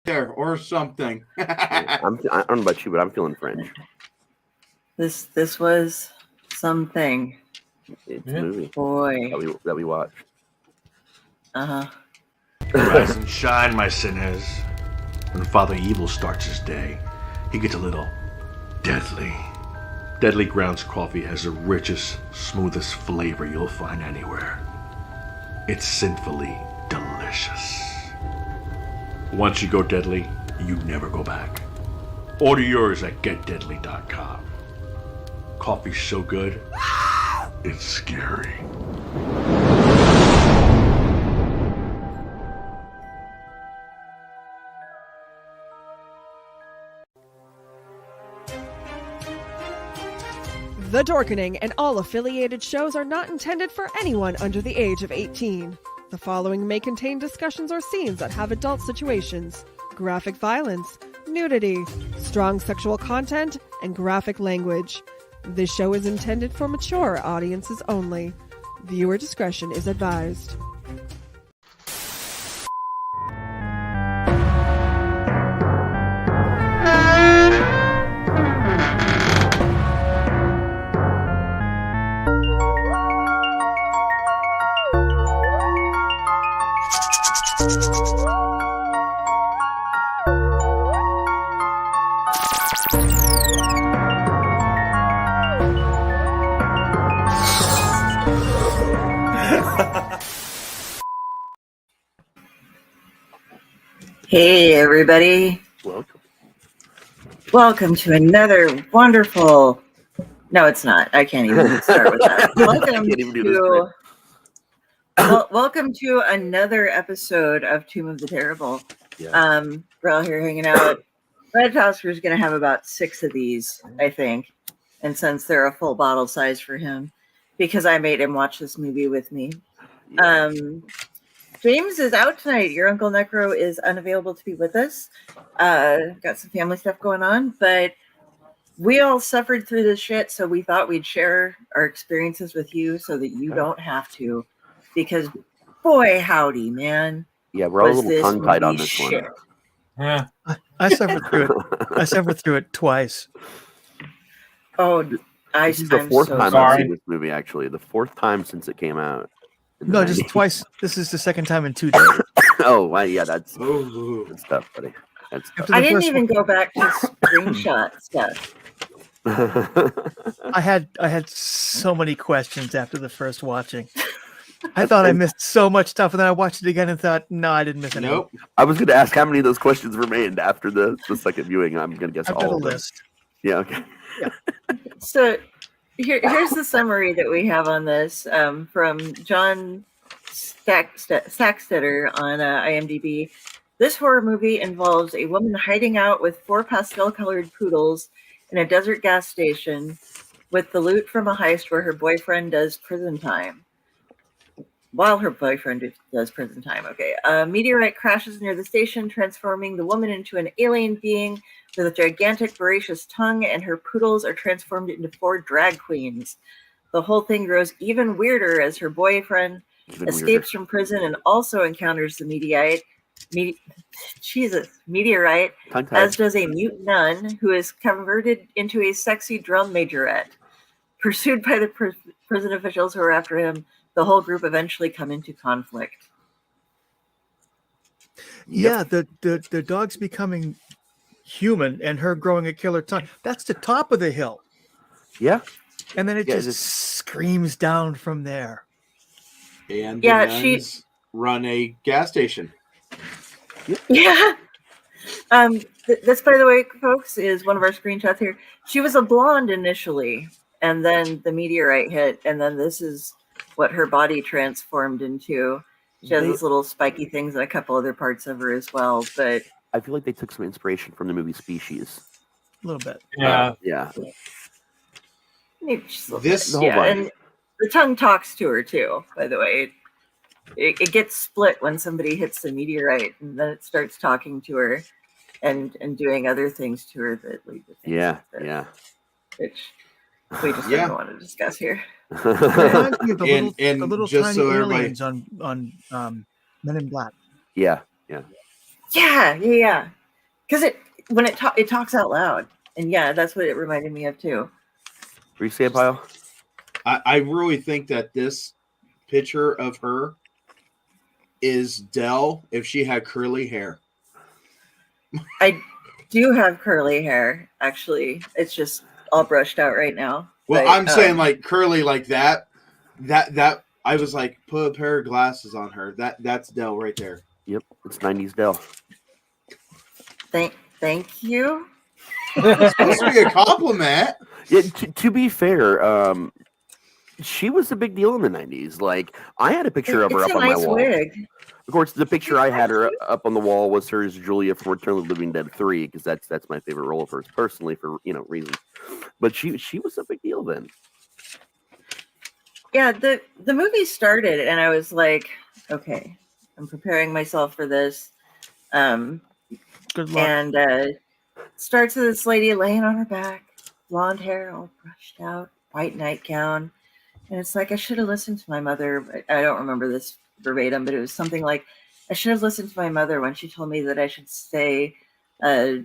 there or something. I don't know about you, but I'm feeling French. This was something. It's a movie Boy. that we watched. Uh-huh. Rise and shine, my sinners. When Father Evil starts his day, he gets a little deadly. Deadly Grounds coffee has the richest, smoothest flavor you'll find anywhere. It's sinfully delicious. Once you go deadly, you never go back. Order yours at getdeadly.com. Coffee's so good, it's scary. The Dorkening and all affiliated shows are not intended for anyone under the age of 18. The following may contain discussions or scenes that have adult situations, graphic violence, nudity, strong sexual content, and graphic language. This show is intended for mature audiences only. Viewer discretion is advised. Hey, everybody. Welcome to another wonderful... No, it's not. I can't even start with that. Welcome to another episode of Tomb of the Terrible. Yeah. We're all here hanging out. Red Tosker's going to have about 6 of these, I think. And since they're a full bottle size for him, because I made him watch this movie with me. Yeah. James is out tonight. Your Uncle Necro is unavailable to be with us. Got some family stuff going on, but we all suffered through this shit, so we thought we'd share our experiences with you so that you don't have to. Because, boy, howdy, man. Yeah, we're all a little tongue-tied on this one. Yeah, I suffered through it. I suffered through it twice. Oh, this is the fourth time I've seen this movie, actually. The 4th time since it came out. No, just twice. This is the second time in 2 days. Oh, well, yeah, that's good stuff, buddy. I didn't even go back to screenshot stuff. I had so many questions after the first watching. I thought I missed so much stuff, and then I watched it again and thought, no, I didn't miss anything. Nope. I was going to ask how many of those questions remained after the second viewing. I'm going to guess I've all got a of them. list. Yeah, okay. Yeah. So here's the summary that we have on this from John Sackstetter on IMDb. This horror movie involves a woman hiding out with 4 pastel-colored poodles in a desert gas station with the loot from a heist where her boyfriend does prison time. While her boyfriend does prison time, okay. A meteorite crashes near the station, transforming the woman into an alien being with a gigantic, voracious tongue, and her poodles are transformed into 4 drag queens. The whole thing grows even weirder as her boyfriend escapes from prison and also encounters the meteorite, as does a mute nun who is converted into a sexy drum majorette. Pursued by the prison officials who are after him, the whole group eventually come into conflict. Yeah, the dog's becoming human and her growing a killer tongue. That's the top of the hill. Yeah. And then it just screams down from there. And the nuns run a gas station. Yeah. This, by the way, folks, is one of our screenshots here. She was a blonde initially, and then the meteorite hit, and then this is what her body transformed into. She has these little spiky things and a couple other parts of her as well. But I feel like they took some inspiration from the movie Species. A little bit. Yeah. Yeah. And the tongue talks to her too, by the way. It gets split when somebody hits the meteorite, and then it starts talking to her and doing other things to her that lead to things which we just don't want to discuss here. The little just tiny so aliens on Men in Black. Yeah. Yeah. because it talks out loud, and yeah, that's what it reminded me of too. What do you say, Pyle? I really think that this picture of her is Dell if she had curly hair. I do have curly hair, actually. It's just all brushed out right now. Well, but, I'm saying like curly like that. That I was like, put a pair of glasses on her. That's Dell right there. Yep, it's 90s Dell. Thank you. It's supposed to be a compliment. Yeah, to be fair, she was a big deal in the 90s. Like, I had a picture of her up on my wall. Wig. Of course, the picture I had her up on the wall was her as Julia from Return of the Living Dead 3, because that's my favorite role of hers personally for reasons. But she was a big deal then. Yeah, the movie started, and I was like, okay, I'm preparing myself for this. Good luck. And starts with this lady laying on her back, blonde hair all brushed out, white nightgown. And it's like, I should have listened to my mother. I don't remember this verbatim, but it was something like, I should have listened to my mother when she told me that I should stay a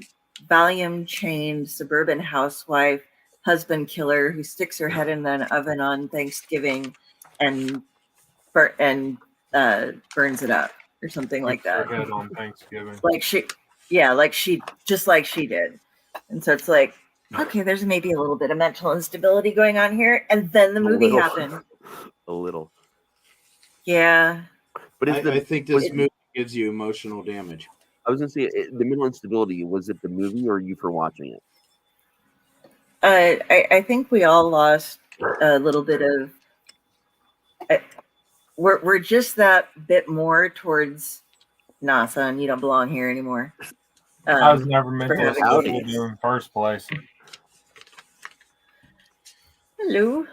volume-chained suburban housewife, husband killer who sticks her head in an oven on Thanksgiving and burns it up or something like that. Her head on Thanksgiving. Like she did. And so it's like, okay, there's maybe a little bit of mental instability going on here. And then the movie happened. A little. Yeah. But I think this movie gives you emotional damage. I was going to say, the mental instability, was it the movie or you for watching it? I think we all lost a little bit of... We're just that bit more towards, nah, son, you don't belong here anymore. I was never meant to listen to you in the first place. Hello.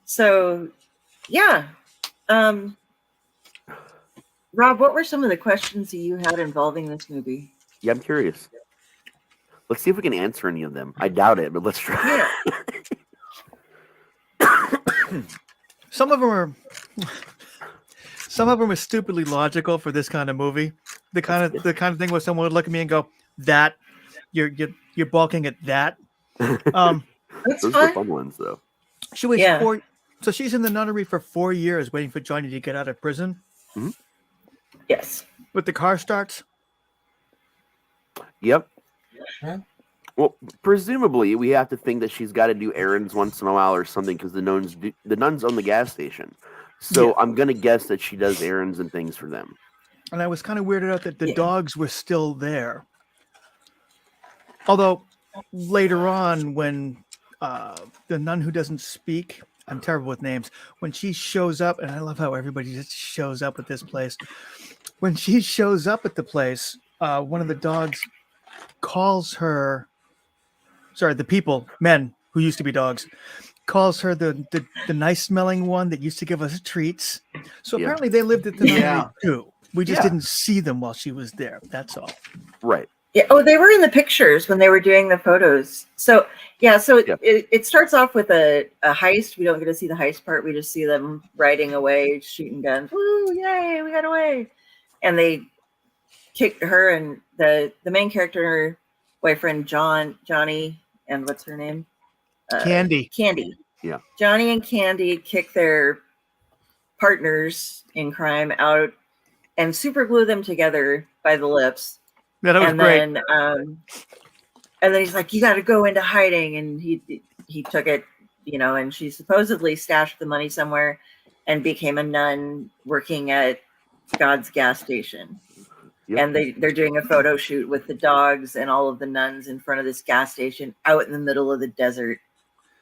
So, yeah. Rob, what were some of the questions that you had involving this movie? Yeah, I'm curious. Let's see if we can answer any of them. I doubt it, but let's try. Yeah. Some of them are stupidly logical for this kind of movie. The kind of thing where someone would look at me and go, "That you're balking at that." That's Those fun. are fun ones, though. She waits so she's in the nunnery for 4 years waiting for Johnny to get out of prison. Mm-hmm. Yes. But the car starts. Yep. Huh? Well, presumably we have to think that she's got to do errands once in a while or something because the nuns own the gas station. So I'm gonna guess that she does errands and things for them. And I was kind of weirded out that the dogs were still there. Although later on, when the nun who doesn't speak, I'm terrible with names, when she shows up, and I love how everybody just shows up at this place. When she shows up at the place, one of the dogs calls her, the men who used to be dogs, calls her the nice smelling one that used to give us treats. So apparently they lived at the nunnery too. We just didn't see them while she was there. That's all. Right. Yeah. Oh, they were in the pictures when they were doing the photos. So it starts off with a heist. We don't get to see the heist part. We just see them riding away, shooting guns. Woo! Yay! We got away. And they kick her and the main character, her boyfriend Johnny, and what's her name? Candy. Yeah. Johnny and Candy kick their partners in crime out and super glue them together by the lips. Yeah, that was great. And then he's like, "You got to go into hiding," and he took it, and she supposedly stashed the money somewhere and became a nun working at God's gas station. Yep. And they're doing a photo shoot with the dogs and all of the nuns in front of this gas station out in the middle of the desert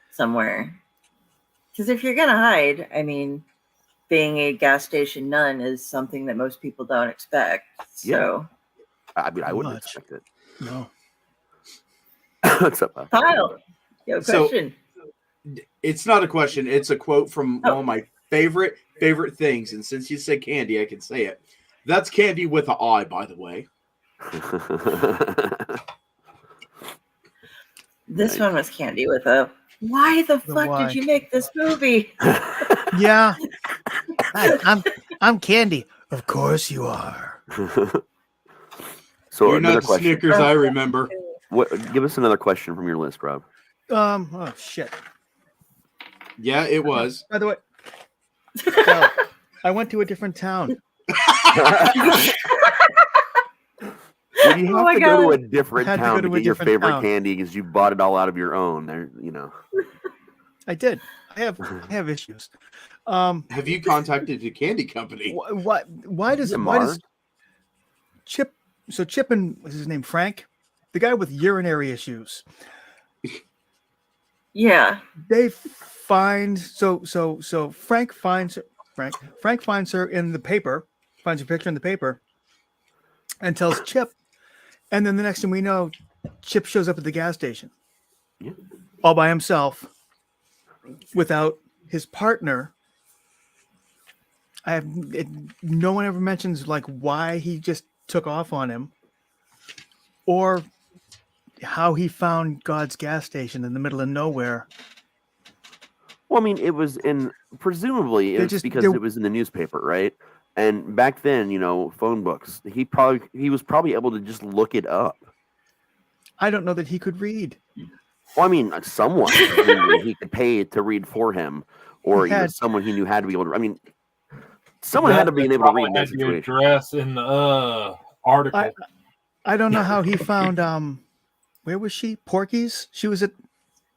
somewhere. Because if you're gonna hide, I mean, being a gas station nun is something that most people don't expect. So, I mean, I wouldn't expect it. No. What's up, Pyle? You have a question? It's not a question. It's a quote from one of my favorite things. And since you said Candy, I can say it. That's Candy with an I, by the way. This one was Candy with a. Why the fuck did you make this movie? Yeah. Hi, I'm Candy. Of course you are. So You're another not the question. Snickers I remember. Give us another question from your list, Rob. Oh shit. Yeah, it was. By the way, so, I went to a different town. Well, you have my to go to God. a different I had to town go to to a get your different favorite town. candy because you bought it all out of your own. There, you know. I did. I have issues. Have you contacted the candy company? Why does Mars? Chip? So Chip and what's his name? Frank, the guy with urinary issues. Yeah. They find so Frank finds her in the paper, finds her picture in the paper, and tells Chip. And then the next thing we know, Chip shows up at the gas station, all by himself, without his partner. No one ever mentions like why he just took off on him, or how he found God's gas station in the middle of nowhere. Well, I mean, presumably it was because it was in the newspaper, right? And back then, phone books. He was probably able to just look it up. I don't know that he could read. Well, I mean, someone he could pay to read for him, or someone he knew had to be able to. I mean, someone had to be able to read that situation. Address in the article. I don't know how he found. Where was she? Porky's. She was at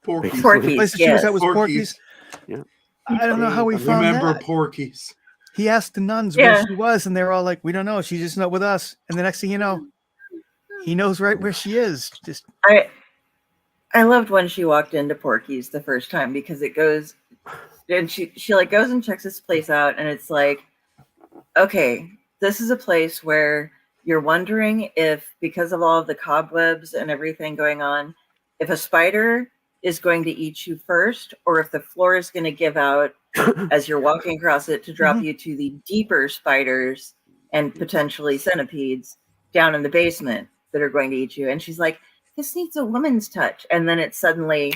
Porky's. Porky's. She was at Porky's. Yeah. I don't know how he found Remember that. Porky's. He asked the nuns where she was, and they were all like, "We don't know. She's just not with us." And the next thing you know, he knows right where she is. Just I loved when she walked into Porky's the first time, because it goes, and she like goes and checks this place out, and it's like, okay, this is a place where you're wondering if, because of all of the cobwebs and everything going on, if a spider is going to eat you first, or if the floor is going to give out as you're walking across it to drop you to the deeper spiders and potentially centipedes down in the basement that are going to eat you. And she's like, this needs a woman's touch. And then it's suddenly,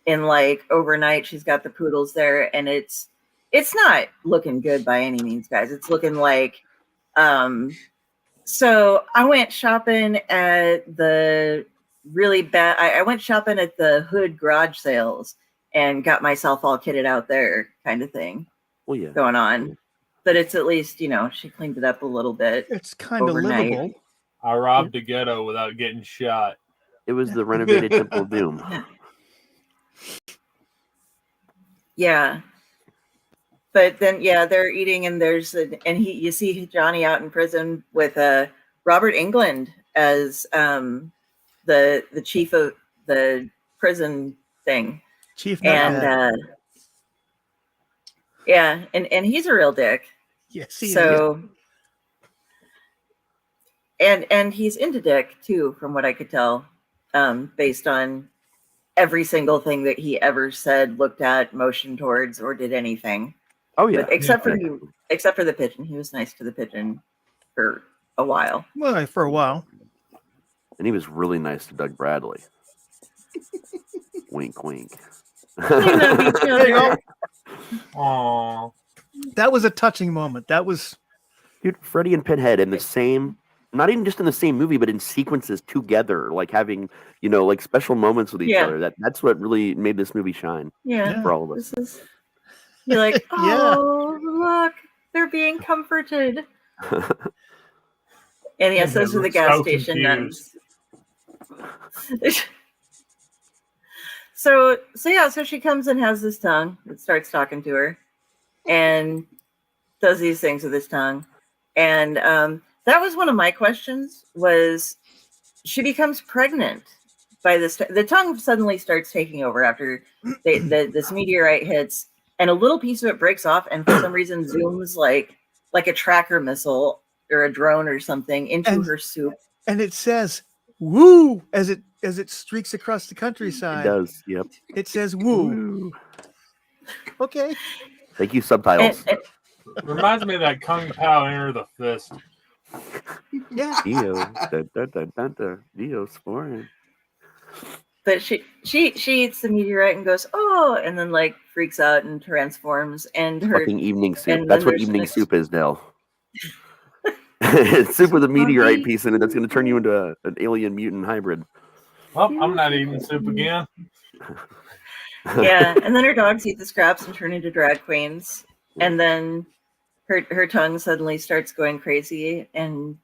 in like overnight, she's got the poodles there, and it's not looking good by any means, guys. It's looking like, so I went shopping at the really bad, I went shopping at the Hood garage sales and got myself all kitted out there, kind of thing. Well, yeah. Going on. But it's at least, she cleaned it up a little bit. It's kind of livable. I robbed a ghetto without getting shot. It was the renovated Temple of Doom. Yeah. But then, they're eating, and you see Johnny out in prison with Robert Englund as the chief of the prison thing. Chief, and and he's a real dick. Yes, he is. And he's into dick too, from what I could tell, based on every single thing that he ever said, looked at, motioned towards, or did anything. Oh yeah, but except for the pigeon. He was nice to the pigeon for a while. Well, for a while. And he was really nice to Doug Bradley. Wink, wink. There you go. Aww. That was a touching moment. That was, dude, Freddy and Pinhead in the same, not even just in the same movie, but in sequences together, like having, like special moments with each other. That's what really made this movie shine. Yeah, for all of us. You're like, oh, look, they're being comforted. And yes, those are the gas station nuns. So she comes and has this tongue that starts talking to her and does these things with his tongue. And that was one of my questions, was she becomes pregnant by this. The tongue suddenly starts taking over after this meteorite hits, and a little piece of it breaks off and for some reason zooms like a tracker missile or a drone or something into her soup. And it says "woo" as it streaks across the countryside. It does, yep. It says "woo." Okay. Thank you, subtitles. Reminds me of that Kung Pao Enter the Fist. Yeah. Dio's foreign. But she eats the meteorite and goes, oh, and then like freaks out and transforms, and her fucking evening soup. That's what evening soup is, Nell. Soup with a meteorite Monkey. piece in it that's going to turn you into an alien mutant hybrid. Well, I'm not eating soup again. Yeah, and then her dogs eat the scraps and turn into drag queens, and then her tongue suddenly starts going crazy, and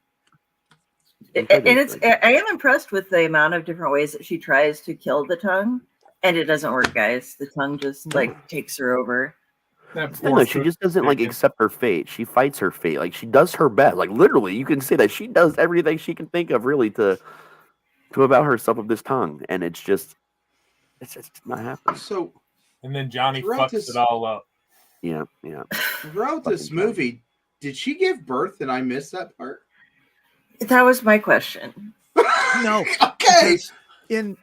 I am impressed with the amount of different ways that she tries to kill the tongue, and it doesn't work, guys. The tongue just like takes her over. No, she just doesn't like accept her fate. She fights her fate. Like she does her best. Like literally, you can say that she does everything she can think of really to avow herself of this tongue, and it's just not happening. So, and then Johnny fucks it all up. Yeah. Throughout this movie, did she give birth and I missed that part? That was my question. No. Okay. In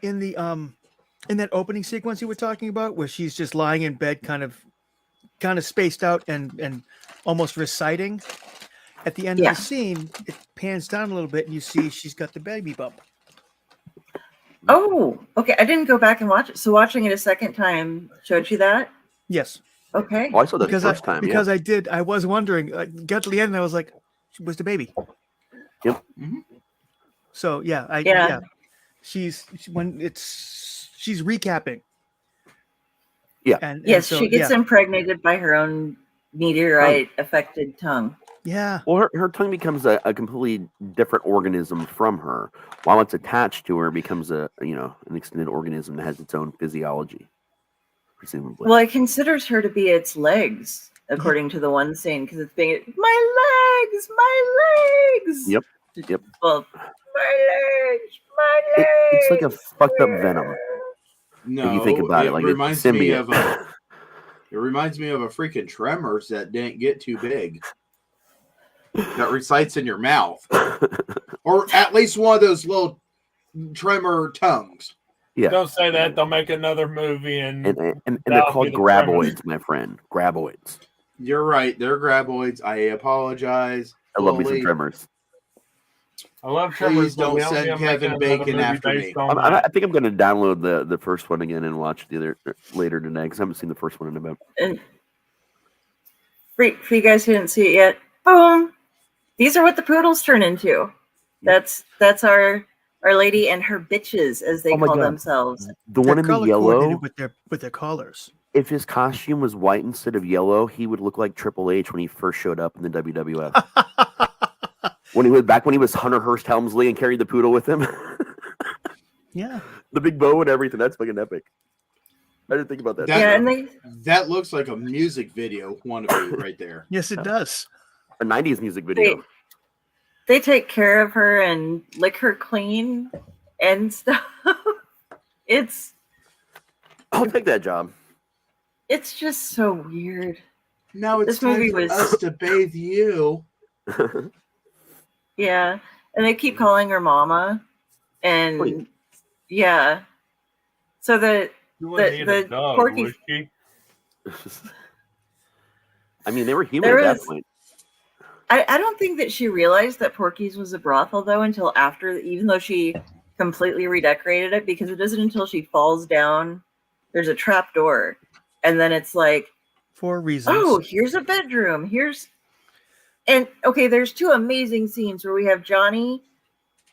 that opening sequence you were talking about, where she's just lying in bed, kind of spaced out and almost reciting. At the end of the scene, it pans down a little bit, and you see she's got the baby bump. Oh, okay. I didn't go back and watch it. So watching it a second time showed you that? Yes. Okay. Oh, I saw that the first time. Because I was wondering. Got to the end, and I was like, "Was the baby?" Yep. Mm-hmm. So she's recapping. Yeah. And so, she gets impregnated by her own meteorite-affected tongue. Yeah. Well, her tongue becomes a completely different organism from her. While it's attached to her, it becomes an extended organism that has its own physiology, presumably. Well, it considers her to be its legs, according to the one scene, because it's being my legs. Yep. Well, my legs. It's like a fucked up venom. No, if you think about it, like reminds a me symbiote. of it reminds me of a freaking Tremors that didn't get too big. That recites in your mouth, or at least one of those little tremor tongues. Yeah. Don't say that. They'll make another movie, and they're called graboids, my friend. Graboids. You're right. They're graboids. I apologize. I love me some Tremors. I love Tremors. Please don't send Kevin Bacon after me. I think I'm going to download the first one again and watch the other later tonight because I haven't seen the first one in about. And for you guys who didn't see it yet, boom! These are what the poodles turn into. That's our lady and her bitches, as they call themselves. The one in the yellow with their collars. If his costume was white instead of yellow, he would look like Triple H when he first showed up in the WWF. when he was Hunter Hearst Helmsley and carried the poodle with him. Yeah. The big bow and everything. That's fucking epic. I didn't think about that. That looks like a music video wannabe right there. Yes, it does. A 90s music video. They take care of her and lick her clean and stuff. I'll take that job. It's just so weird. Now it's time for us to bathe you. Yeah, and they keep calling her mama, and so the Porky. I mean, they were human at that point. I don't think that she realized that Porky's was a brothel though until after, even though she completely redecorated it, because it isn't until she falls down. There's a trap door, and then it's like, for reasons. Oh, here's a bedroom. There's two amazing scenes where we have Johnny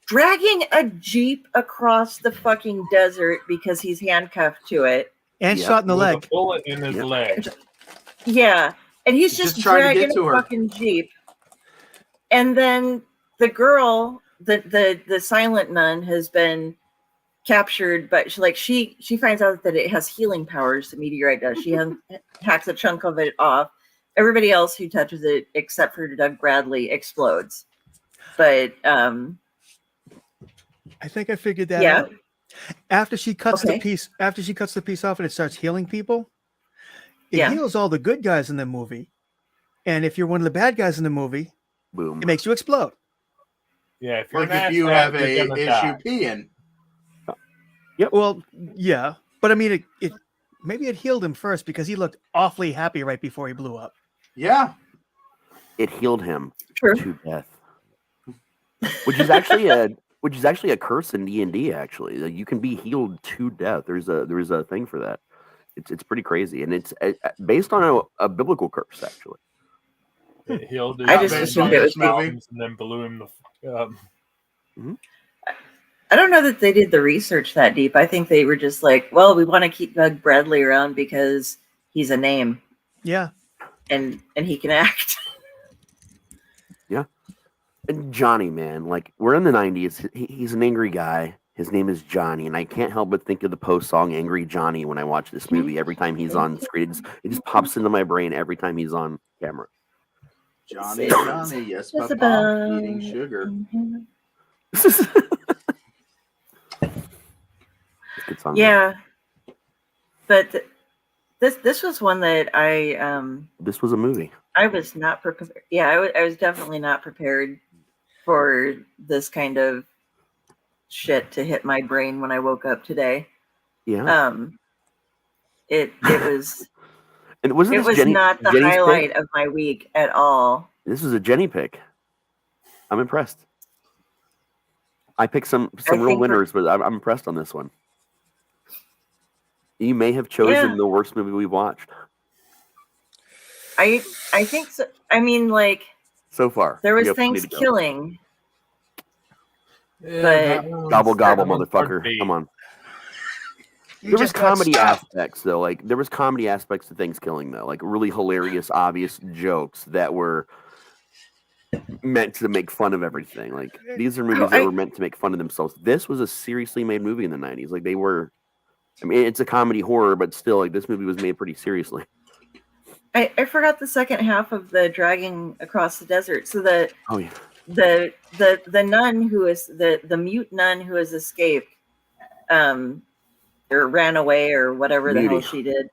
dragging a Jeep across the fucking desert because he's handcuffed to it. And shot in the leg. A bullet in his leg. Yeah. And he's just dragging a fucking Jeep. And then the girl, the silent nun, has been captured, but she finds out that it has healing powers, the meteorite does. She hacks a chunk of it off. Everybody else who touches it, except for Doug Bradley, explodes. But I think I figured that out. After she cuts the piece off and it starts healing people, it heals all the good guys in the movie. And if you're one of the bad guys in the movie, boom, it makes you explode. Yeah, if you have a issue peeing. Yeah, well, yeah, but I mean, it maybe it healed him first because he looked awfully happy right before he blew up. Yeah, it healed him to death, which is actually a curse in D&D. Actually, you can be healed to death. There's a thing for that. It's pretty crazy, and it's based on a biblical curse actually. It healed his I just assumed it was problems and then blew him the fuck up. I don't know that they did the research that deep. I think they were just like, well, we want to keep Doug Bradley around because he's a name. Yeah. And he can act. Yeah. And Johnny, man, like we're in the 90s. He's an angry guy. His name is Johnny, and I can't help but think of the Post song "Angry Johnny" when I watch this movie. Every time he's on screen, it just pops into my brain every time he's on camera. Johnny, yes, It's Papa, about- eating sugar. Good song. Yeah, but this was one that I This was a movie. I was not prepared. Yeah, I was definitely not prepared for this kind of shit to hit my brain when I woke up today. Yeah. It was And wasn't it this was Jenny, not the Jenny's highlight pick? of my week at all. This was a Jenny pick. I'm impressed. I picked some real winners, but I'm impressed on this one. You may have chosen the worst movie we've watched I think so. I mean, like so far. there was We have plenty to go. Thanksgiving. Yeah, But- that one's- Gobble gobble, that one's motherfucker! pretty- Come on. You There was just got comedy stopped. aspects though. Like there was comedy aspects to Thanksgiving though. Like really hilarious, obvious jokes that were meant to make fun of everything. Like these are movies that were meant to make fun of themselves. This was a seriously made movie in the 90s. Like they were. I mean, it's a comedy horror, but still, like this movie was made pretty seriously. I forgot the second half of the dragging across the desert. So the Oh yeah. the nun who is the mute nun who has escaped, or ran away or whatever the hell Mutie. she did,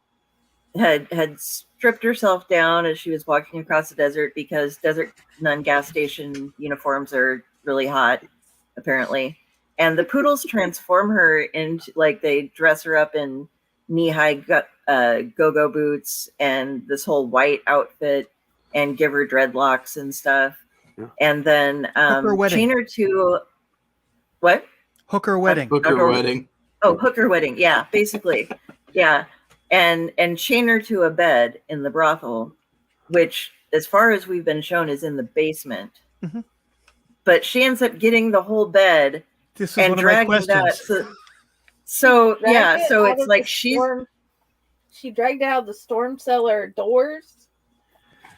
had stripped herself down as she was walking across the desert because desert nun gas station uniforms are really hot, apparently. And the poodles transform her into, like, they dress her up in knee-high go-go boots and this whole white outfit and give her dreadlocks and stuff. Yeah. And then Hooker wedding. chain her to what? Hooker wedding. Hooker wedding. Oh, hooker wedding. Yeah, basically. Yeah. And chain her to a bed in the brothel, which, as far as we've been shown, is in the basement. Mhm. But she ends up getting the whole bed This is and one of my dragging that. questions. So Dragged yeah, it so out it's of like the she's storm- she dragged out the storm cellar doors.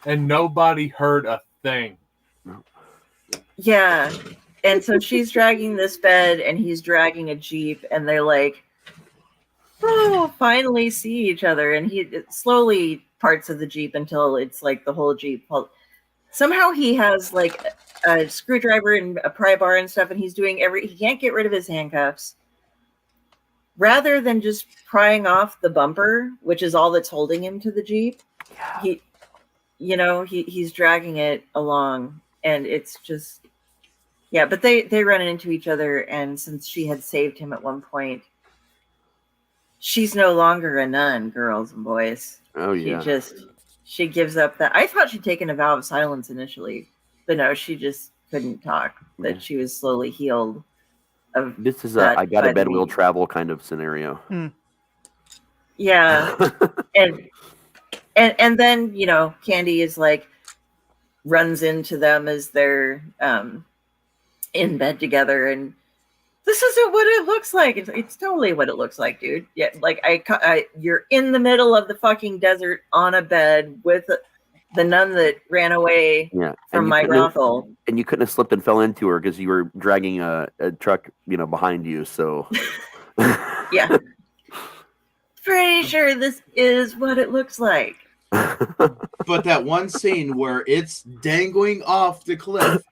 And nobody heard a thing. yeah. And so she's dragging this bed and he's dragging a Jeep, and they're like, oh, finally see each other. And he slowly parts of the Jeep until it's like the whole Jeep. Somehow he has like a screwdriver and a pry bar and stuff, and he's doing he can't get rid of his handcuffs. Rather than just prying off the bumper, which is all that's holding him to the Jeep, he's dragging it along, and it's just, yeah. But they run into each other, and since she had saved him at one point, she's no longer a nun, girls and boys. Oh yeah. She gives up that. I thought she'd taken a vow of silence initially, but no, she just couldn't talk. But she was slowly healed. This is that I got by a bed the will meat. travel kind of scenario. Yeah. and then, Candy is like runs into them as they're in bed together, and this isn't what it looks like. It's totally what it looks like, dude. Yeah, like you're in the middle of the fucking desert on a bed with the nun that ran away Yeah. from my brothel. And you couldn't have slipped and fell into her because you were dragging a truck, behind you. So Yeah. Pretty sure this is what it looks like. But that one scene where it's dangling off the cliff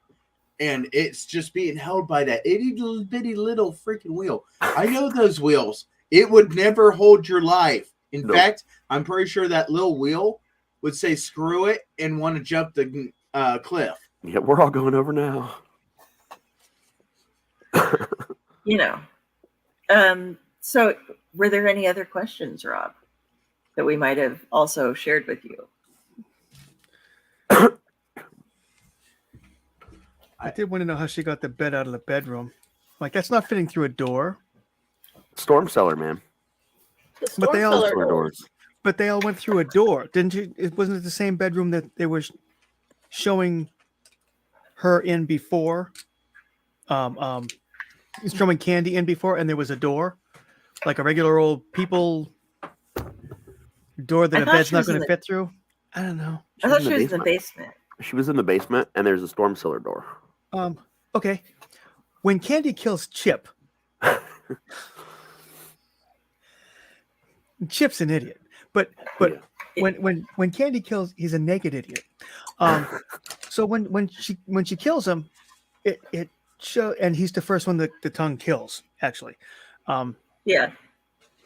and it's just being held by that itty bitty little freaking wheel. I know those wheels. It would never hold your life. In Nope. fact, I'm pretty sure that little wheel would say screw it and want to jump the cliff. yeah, we're all going over now. So were there any other questions, Rob, that we might have also shared with you? I did want to know how she got the bed out of the bedroom. Like, that's not fitting through a door. Storm cellar, man. The But storm they all- cellar Door doors. doors. But they all went through a door, didn't you? It wasn't it the same bedroom that they were. showing her in before, showing Candy in before, and there was a door, like a regular old people door that I a thought bed's she not was in going to the- fit through. I don't know. I thought she was in the basement. She was in the basement, and there's a storm cellar door. Okay. When Candy kills Chip, Chip's an idiot, but Yeah. when Candy kills, he's a naked idiot. So when she kills him, it show, and he's the first one that the tongue kills, actually. Yeah.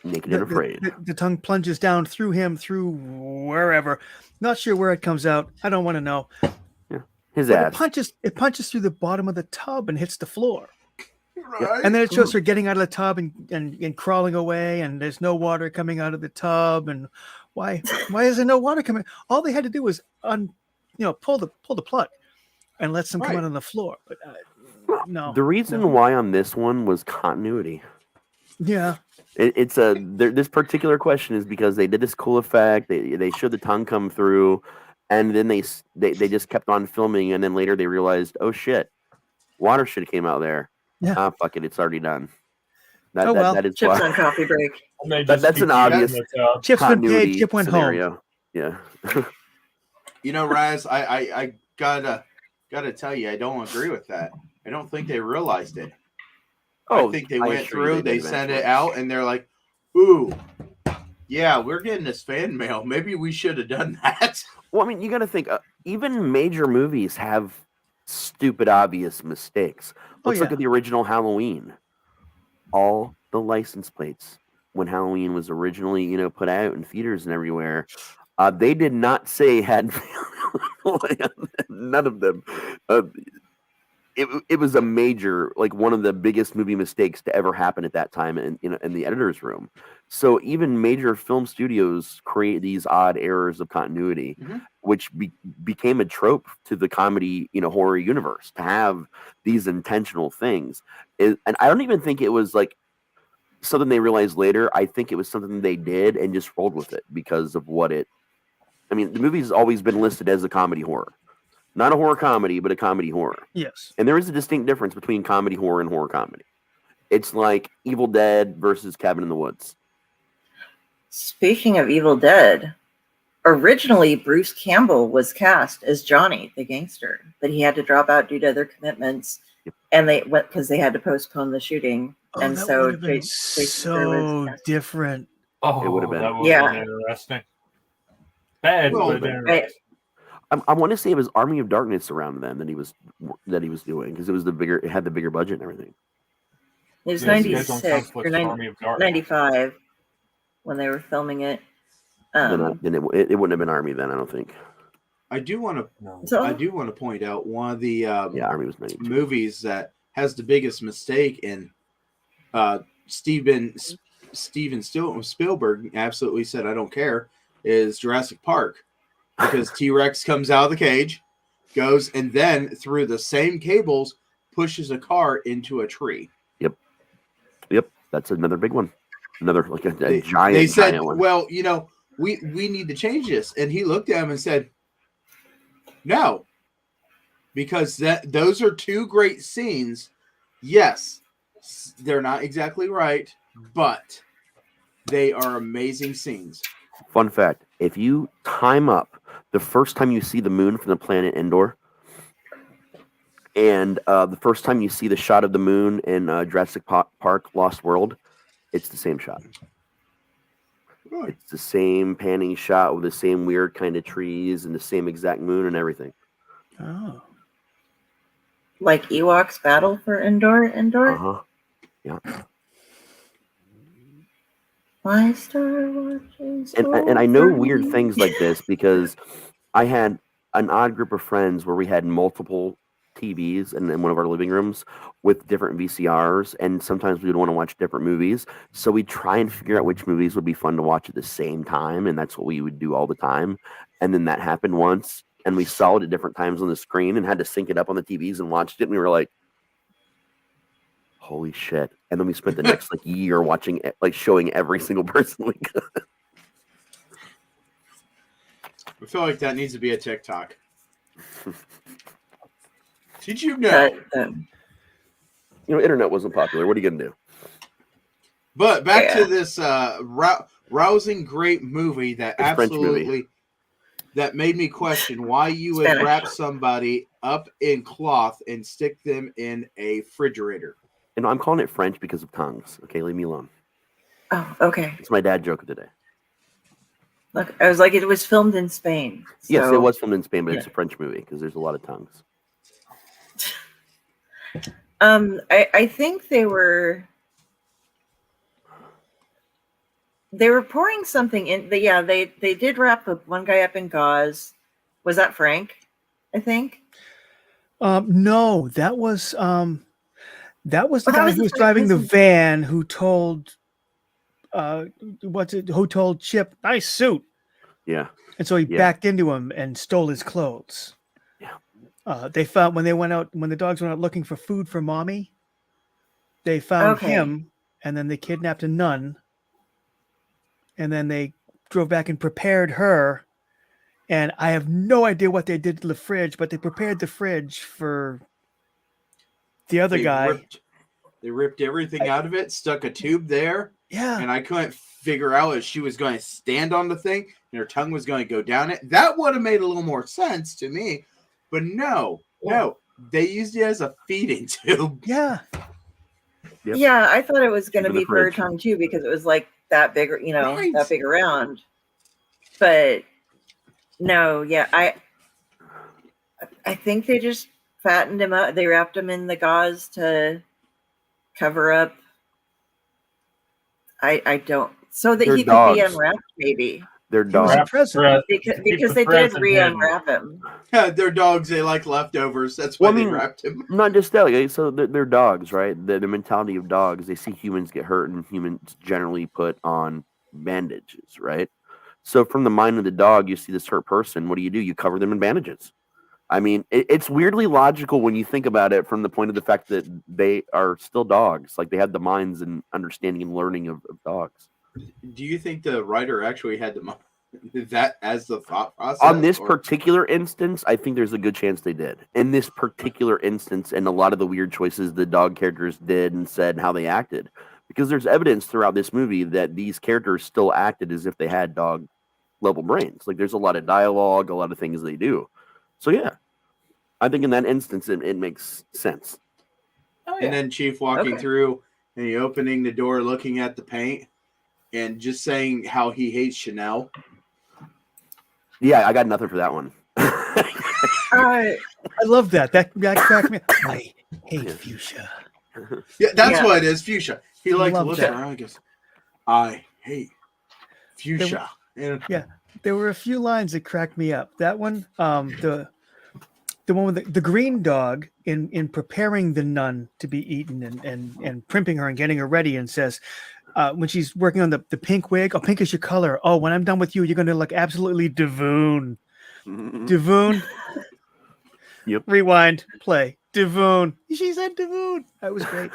Naked and afraid. The tongue plunges down through him, through wherever. Not sure where it comes out. I don't want to know. Yeah. His But ass. it punches through the bottom of the tub and hits the floor. Right? And then it shows her getting out of the tub and crawling away, and there's no water coming out of the tub. And why is there no water coming? All they had to do was pull the plug and let some come Right. out on the floor. But no. The reason why on this one was continuity. Yeah. This particular question is because they did this cool effect. They showed the tongue come through, and then they just kept on filming, and then later they realized, oh shit, water should have came out there. Yeah. Fuck it, it's already done. That is Chips why. on coffee break. That's an obvious Chips went continuity paid, Chip went home. scenario. Yeah. You know, Raz, I gotta tell you, I don't agree with that. I don't think they realized it. I think they went assure you through, they did sent eventually. it out, and they're like, ooh, yeah, we're getting this fan mail. Maybe we should have done that. Well, I mean, you got to think. Even major movies have stupid, obvious mistakes. Let's look at the original Halloween. All the license plates when Halloween was originally, put out in theaters and everywhere, they did not say had none of them. It was a major, like one of the biggest movie mistakes to ever happen at that time in the editor's room. So even major film studios create these odd errors of continuity, which became a trope to the comedy, horror universe, to have these intentional things. And I don't even think it was like something they realized later. I think it was something they did and just rolled with it because of the movie's always been listed as a comedy horror. Not a horror comedy, but a comedy horror. Yes. And there is a distinct difference between comedy horror and horror comedy. It's like Evil Dead versus Cabin in the Woods. Speaking of Evil Dead, originally Bruce Campbell was cast as Johnny the gangster, but he had to drop out due to other commitments, and they went because they had to postpone the shooting. And that so would have been Jason Berman was so cast. different. Oh, It would have been. that would Yeah. have been interesting. Bad, Well, but but- interesting. I want to say it was Army of Darkness around then that he was doing, because it had the bigger budget and everything. It was Yeah, you guys on 96 or Conflict's Army of Darkness. 95 when they were filming it. Then it wouldn't have been Army then, I don't think. I do want No. to point out one of the Yeah, Army was 92. movies that has the biggest mistake in Steven Spielberg absolutely said I don't care is Jurassic Park, because T-Rex comes out of the cage, goes, and then through the same cables pushes a car into a tree. Yep, that's another big one. Another like a They giant said, one. well, we need to change this, and he looked at him and said, no, because those are two great scenes. Yes, they're not exactly right, but they are amazing scenes. Fun fact: if you time up the first time you see the moon from the planet Endor, and the first time you see the shot of the moon in Jurassic Park: Lost World, it's the same shot. Good. It's the same panning shot with the same weird kind of trees and the same exact moon and everything. Oh. Like Ewoks Battle for Endor. Yeah. My Star Watches. And I know over weird me. things like this because I had an odd group of friends where we had multiple TVs in one of our living rooms with different VCRs, and sometimes we would want to watch different movies. So we'd try and figure out which movies would be fun to watch at the same time, and that's what we would do all the time. And then that happened once, and we saw it at different times on the screen and had to sync it up on the TVs and watched it, and we were like, holy shit. And then we spent the next year watching it, showing every single person we could. I feel like that needs to be a TikTok. Did you know? Internet wasn't popular. What are you gonna do? But back to this rousing, great movie that It's a French movie. absolutely that made me question why you would Spanish. wrap somebody up in cloth and stick them in a refrigerator. And I'm calling it French because of tongues. Okay, leave me alone. Oh, okay. It's my dad joke of the day. Look, I was like, it was filmed in Spain. Yes, so- it was filmed in Spain, but it's a French movie because there's a lot of tongues. I think they were pouring something in. They did wrap the one guy up in gauze. Was that Frank? I think. No, that was the guy who was driving the van who told who told Chip, nice suit. Yeah. And so he backed into him and stole his clothes. Yeah. They found when the dogs went out looking for food for mommy, they found him, and then they kidnapped a nun, and then they drove back and prepared her. And I have no idea what they did to the fridge, but they prepared the fridge for the other guy. They ripped everything out of it, stuck a tube there. Yeah. And I couldn't figure out if she was going to stand on the thing and her tongue was going to go down it. That would have made a little more sense to me. But no. They used it as a feeding tube. Yeah. Yep. Yeah, I thought it was going to Into the be for her fridge. tongue too because it was like that big, Right. that big around. But no, yeah, I think they just fattened him up. They wrapped him in the gauze to cover up. I don't, so that They're he could dogs. be unwrapped, maybe. They're He was dogs. a president. Because they did re-unwrap him. Yeah, they're dogs. They like leftovers. That's why Well, I they mean, wrapped him. Not just that. Like, so they're dogs, right? The mentality of dogs, they see humans get hurt and humans generally put on bandages, right? So from the mind of the dog, you see this hurt person. What do? You cover them in bandages. I mean, it's weirdly logical when you think about it from the point of the fact that they are still dogs. Like they have the minds and understanding and learning of dogs. Do you think the writer actually had that as the thought process? On this particular instance, I think there's a good chance they did. In this particular instance, and a lot of the weird choices the dog characters did and said and how they acted. Because there's evidence throughout this movie that these characters still acted as if they had dog level brains. Like there's a lot of dialogue, a lot of things they do. So yeah, I think in that instance, it makes sense. Oh, yeah. And then Chief walking through and he opening the door, looking at the paint, and just saying how he hates Chanel. Yeah, I got nothing for that one. I love that. That cracked me. I hate fuchsia. Yeah, that's what it is, fuchsia. He like Love looks that. around and goes, I hate fuchsia. Yeah, there were a few lines that cracked me up. That one, the one with the green dog in preparing the nun to be eaten and primping her and getting her ready, and says when she's working on the pink wig, oh, pink is your color. Oh, when I'm done with you, you're going to look absolutely Devoon. Devoon. Yep. Rewind. Play. Devoon. She said Devoon. That was great.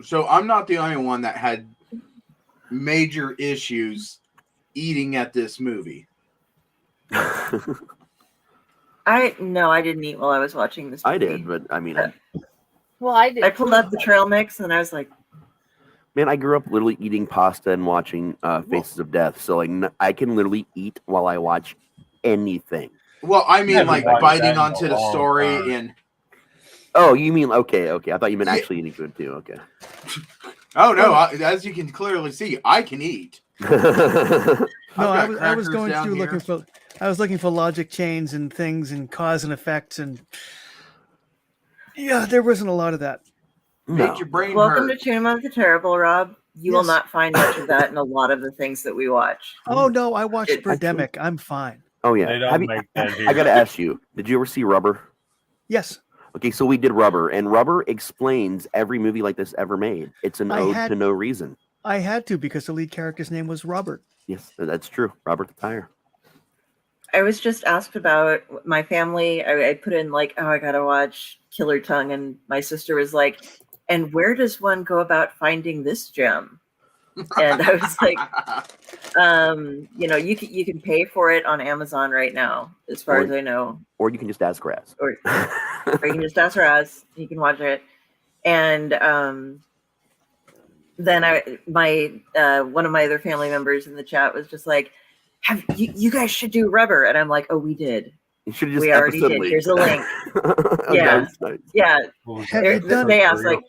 So I'm not the only one that had major issues eating at this movie. I didn't eat while I was watching this movie. I did, but I mean, Well, I did. I pulled up the trail mix and I was like, man, I grew up literally eating pasta and watching Faces of Death. So like, I can literally eat while I watch anything. Well, I mean, Never like watched biting that in onto a the long story time. and. Oh, you mean okay? I thought you meant actually eating food too. Okay. Oh no! As you can clearly see, I can eat. No, I've I got was crackers going down through here. I was looking for logic chains and things and cause and effects, and yeah, there wasn't a lot of that. No. Make your brain welcome hurt. to Tomb of the Terrible, Rob. You will Yes. not find much of that in a lot of the things that we watch. Oh no, I watched It- Birdemic. I'm fine. Oh yeah. They Have don't you- make that here. I gotta ask you. Did you ever see Rubber? Yes, Okay, so we did Rubber, and Rubber explains every movie like this ever made. It's an ode to no reason. I had to because the lead character's name was Robert. Yes, that's true. Robert the Tire. I was just asked about my family. I put in like, oh, I gotta watch Killer Tongue, and my sister was like, and where does one go about finding this gem? And I was like, you can pay for it on Amazon right now, as far as I know. Or you can just ask Raz. Or you can just ask Raz. You can watch it. And then one of my other family members in the chat was just like, "Have you guys should do Rubber?" And I'm like, "Oh, we did. You should just we already did. Here's a link." Yeah, nice. yeah. They asked like,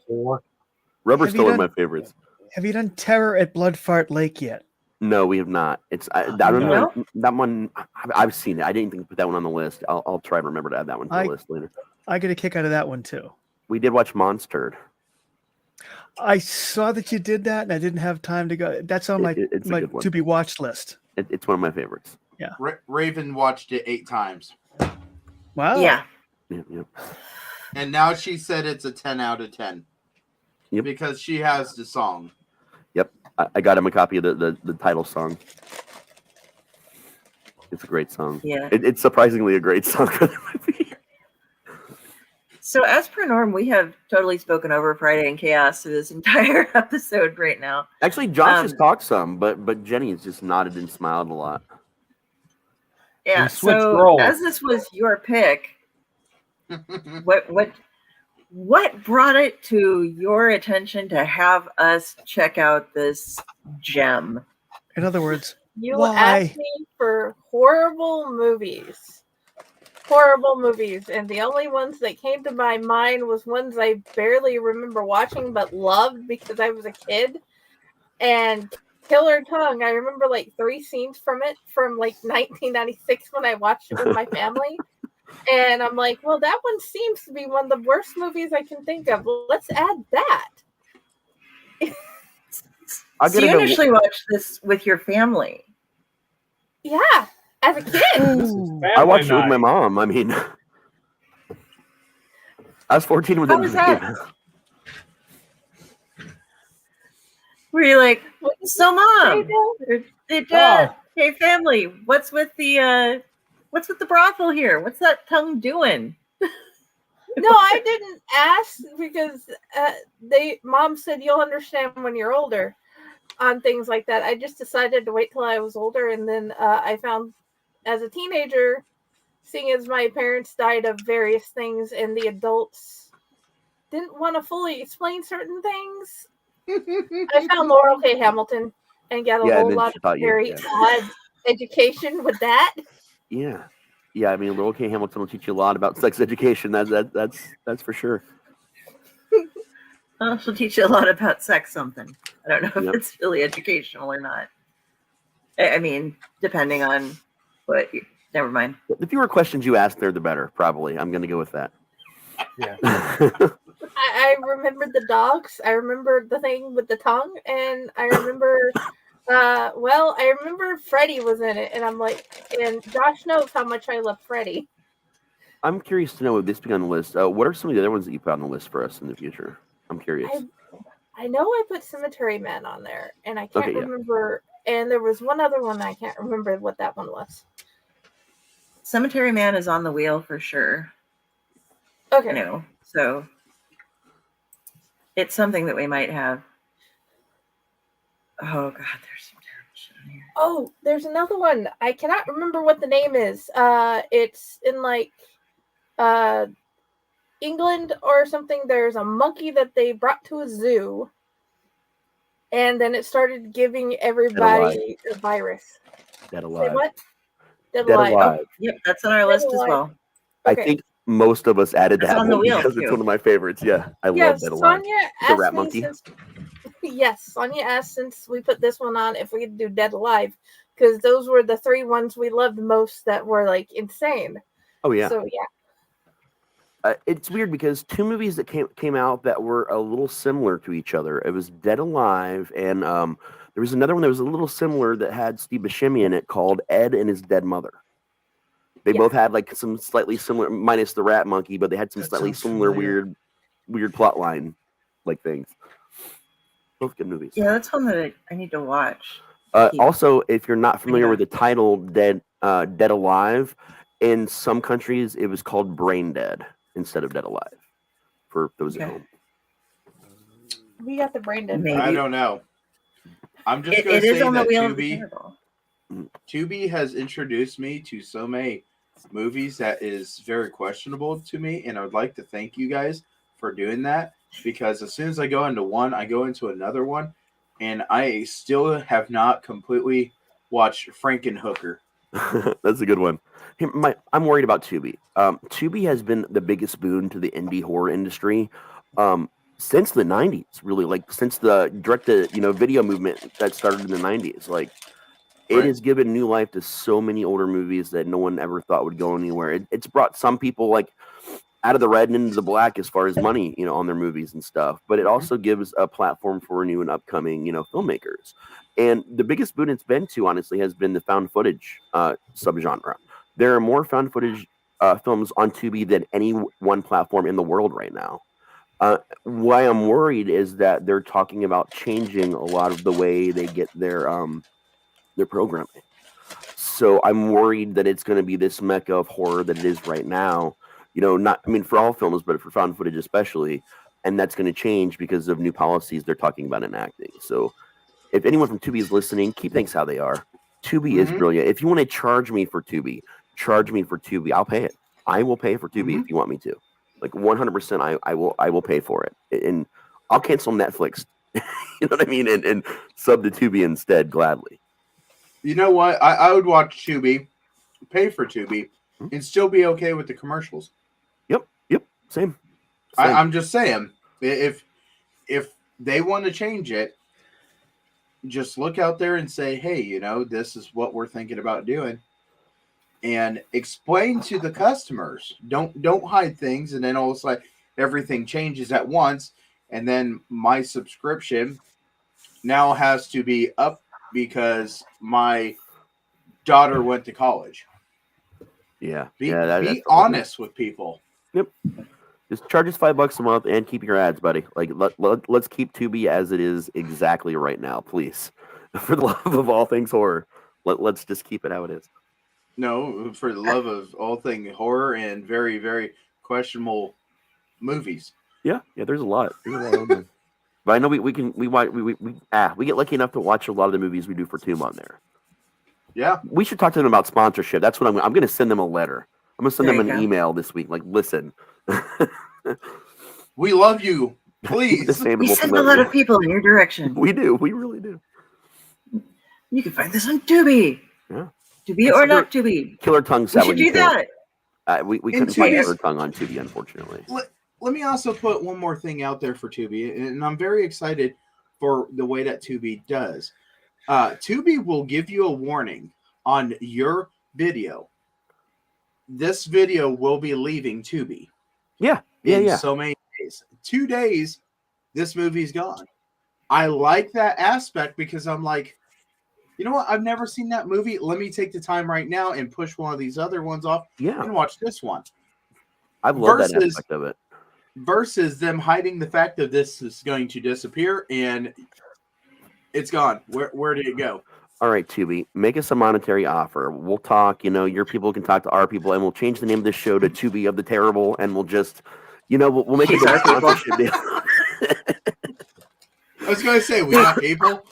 Rubber's still one of my favorites. Have you done Terror at Bloodfart Lake yet? No, we have not. I remember that one. I've seen it. I didn't think to put that one on the list. I'll try to remember to add that one to the list later. I get a kick out of that one too. We did watch Monstered. I saw that you did that, and I didn't have time to go. That's on my to be watched list. It's one of my favorites. Yeah. Raven watched it 8 times. Wow. Yeah. Yep. And now she said it's a 10 out of 10. Yep. Because she has the song. Yep. I got him a copy of the title song. It's a great song. Yeah. It's surprisingly a great song for the movie. So as per norm, we have totally spoken over Friday in Chaos through this entire episode right now. Actually, Josh has talked some, but Jenny has just nodded and smiled a lot. Yeah. So as this was your pick, what brought it to your attention to have us check out this gem? In other words, you asked me for horrible movies, and the only ones that came to my mind was ones I barely remember watching but loved because I was a kid. And Killer Tongue, I remember like 3 scenes from it from like 1996 when I watched it with my family. And I'm like, well, that one seems to be one of the worst movies I can think of. Well, let's add that. So you initially watched this with your family? Yeah, as a kid. I watched it with my mom. I mean, I was 14 with How was that? Were you like, so mom, hey family, what's with the brothel here? What's that tongue doing? No, I didn't ask because mom said you'll understand when you're older on things like that. I just decided to wait till I was older, and then I found as a teenager, seeing as my parents died of various things and the adults didn't want to fully explain certain things, I found Laurel K. Hamilton and got a whole lot of very odd education with that. Yeah. I mean, Laurel K. Hamilton will teach you a lot about sex education. That's for sure. Well, she'll teach you a lot about sex something. I don't know if it's really educational or not. I mean, depending on what. Never mind. The fewer questions you ask there, the better. Probably. I'm going to go with that. Yeah. I remembered the dogs. I remembered the thing with the tongue, and I remember. I remember Freddie was in it, and I'm like, and Josh knows how much I love Freddie. I'm curious to know, with this being on the list, what are some of the other ones that you put on the list for us in the future? I'm curious. I know I put Cemetery Man on there, and I can't remember. And there was one other one I can't remember what that one was. Cemetery Man is on the wheel for sure. Okay. No, so it's something that we might have. Oh God, there's some terrible shit in here. Oh, there's another one. I cannot remember what the name is. It's in like England or something. There's a monkey that they brought to a zoo, and then it started giving everybody a virus. Dead Alive. Say what? Dead Alive. Oh, yep, that's on our list as well. Okay. I think most of us added that on the one wheel, because too. it's one of my favorites. Yeah, I love Dead Alive. The rat monkey. Sonia asked since we put this one on if we could do Dead Alive, because those were the 3 ones we loved most that were like insane. Oh yeah. So yeah. It's weird because 2 movies that came out that were a little similar to each other. It was Dead Alive, and there was another one that was a little similar that had Steve Buscemi in it called Ed and His Dead Mother. They both had like some slightly similar, minus the rat monkey, but they had some slightly similar weird plot line like things. Both good movies. Yeah, that's one that I need to watch. Also, if you're not familiar with the title Dead Alive, in some countries it was called Brain Dead instead of Dead Alive. For those at home. We got the Brain Dead. I don't know. I'm just It going to is say on the that wheel of the terrible. Tubi has introduced me to so many movies that is very questionable to me, and I would like to thank you guys for doing that, because as soon as I go into one, I go into another one, and I still have not completely watched Frankenhooker. That's a good one. I'm worried about Tubi. Tubi has been the biggest boon to the indie horror industry since the 90s, really, like since the direct-to-video movement that started in the 90s. Like, it has given new life to so many older movies that no one ever thought would go anywhere. It's brought some people like out of the red and into the black as far as money, on their movies and stuff. But it also gives a platform for new and upcoming, filmmakers. And the biggest boon it's been to, honestly, has been the found footage subgenre. There are more found footage films on Tubi than any one platform in the world right now. Why I'm worried is that they're talking about changing a lot of the way they get their programming. So I'm worried that it's going to be this mecca of horror that it is right now. For all films, but for found footage especially, and that's going to change because of new policies they're talking about enacting. So if anyone from Tubi is listening, keep things how they are. Tubi is brilliant. If you want to charge me for Tubi, I'll pay it. I will pay for Tubi if you want me to. Like 100%, I will pay for it, and I'll cancel Netflix. You know what I mean, and sub to Tubi instead gladly. You know what? I would watch Tubi, pay for Tubi, and still be okay with the commercials. Yep, same. I'm just saying, if they want to change it, just look out there and say, hey, this is what we're thinking about doing, and explain to the customers. Don't hide things, and then all of a sudden everything changes at once, and then my subscription now has to be up because my daughter went to college. Yeah. Be honest with people. Yep. Just charge us $5 a month and keep your ads, buddy. Like, let's keep Tubi as it is exactly right now, please. For the love of all things horror, let's just keep it how it is. No, for the love of all things horror and very, very questionable movies. Yeah, there's a lot. On there. But I know we get lucky enough to watch a lot of the movies we do for Tubi on there. Yeah. We should talk to them about sponsorship. That's what I'm going to send them a letter. I'm going to send them an email this week. Like, listen. We love you. Please. We send a lot of people in your direction. We do. We really do. You can find this on Tubi. Yeah. Tubi or not Tubi. Killer Tongue We should do that. We couldn't find Killer Tongue on Tubi, unfortunately. Let me also put one more thing out there for Tubi, and I'm very excited for the way that Tubi does. Tubi will give you a warning on your video. This video will be leaving Tubi. Yeah. So many days. 2 days, this movie's gone. I like that aspect because I'm like, you know what? I've never seen that movie. Let me take the time right now and push one of these other ones off and watch this one. I love that aspect of it. Versus them hiding the fact that this is going to disappear and it's gone. Where did it go? All right, Tubi, make us a monetary offer. We'll talk, your people can talk to our people, and we'll change the name of this show to Tubi of the Terrible, and we'll just, we'll make it a sponsorship deal. I was going to say, we got people.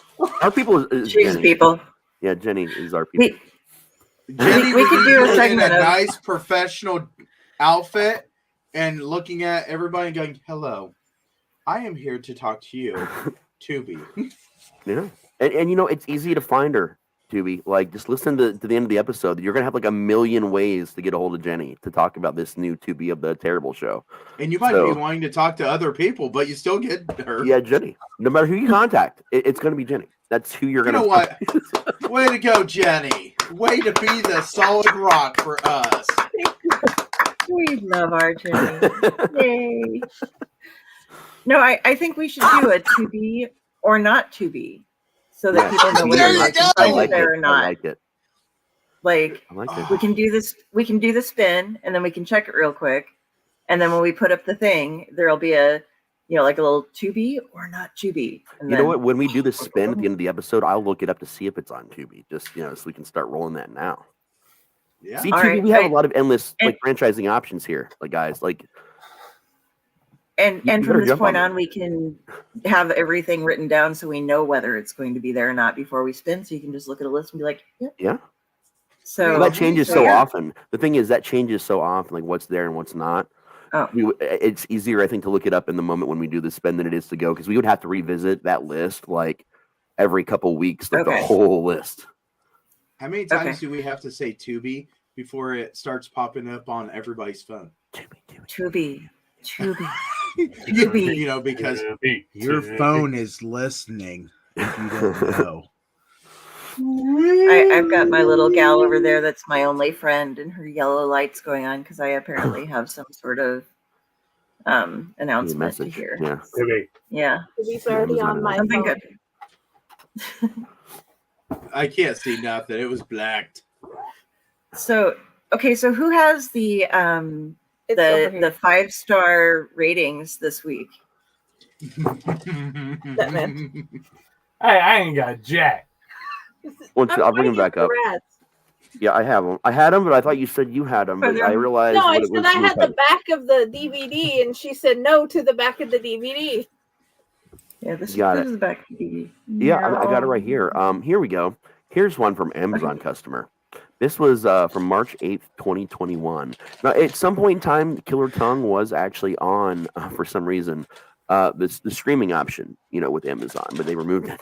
Our people is Jenny. People. Yeah, Jenny is our people. Jenny we could do a segment in a of nice professional outfit and looking at everybody and going, hello, I am here to talk to you, Tubi. Yeah. And it's easy to find her, Tubi. Like, just listen to the end of the episode. You're going to have like a million ways to get a hold of Jenny to talk about this new Tubi of the Terrible show. And you might be wanting to talk to other people, but you still get her. Yeah, Jenny. No matter who you contact, it's going to be Jenny. That's who you're going to. You know what? Way to go, Jenny. Way to be the solid rock for us. We love our Jenny. Yay. No, I think we should do a Tubi or not Tubi, so that people know whether they're or not. I like it. Like, we can do this. We can do the spin, and then we can check it real quick, and then when we put up the thing, there'll be a, like a little Tubi or not Tubi. And you know what? When we do the spin at the end of the episode, I'll look it up to see if it's on Tubi. Just so we can start rolling that now. Yeah. See, Tubi, we have a lot of endless franchising options here, guys. And You from better this jump point on it. on, we can have everything written down so we know whether it's going to be there or not before we spin. So you can just look at a list and be like, yep. Yeah. So Well, that changes so so yeah. often. The thing is, that changes so often, like what's there and what's not. Oh. It's easier, I think, to look it up in the moment when we do the spin than it is to go, because we would have to revisit that list like every couple weeks, like the whole list. How many times do we have to say Tubi before it starts popping up on everybody's phone? Tubi. You know, because your phone is listening if you don't know. I've got my little gal over there that's my only friend, and her yellow light's going on because I apparently have some sort of announcement to hear. Yeah. Yeah. Tubi's already on my Something phone. good. I can't see nothing. It was blacked. So so who has the It's over here. 5-star ratings this week? That man. Hey, I ain't got jack. I'll bring him back up. Yeah, I have them. I had them, but I thought you said you had them. But I realized No, I what it said was. I had the back of the DVD, and she said no to the back of the DVD. Yeah, this is it. the back of the DVD. Yeah, I got it right here. Here we go. Here's one from Amazon customer. This was from March 8th, 2021. Now, at some point in time, Killer Tongue was actually on, for some reason, the streaming option, with Amazon, but they removed it.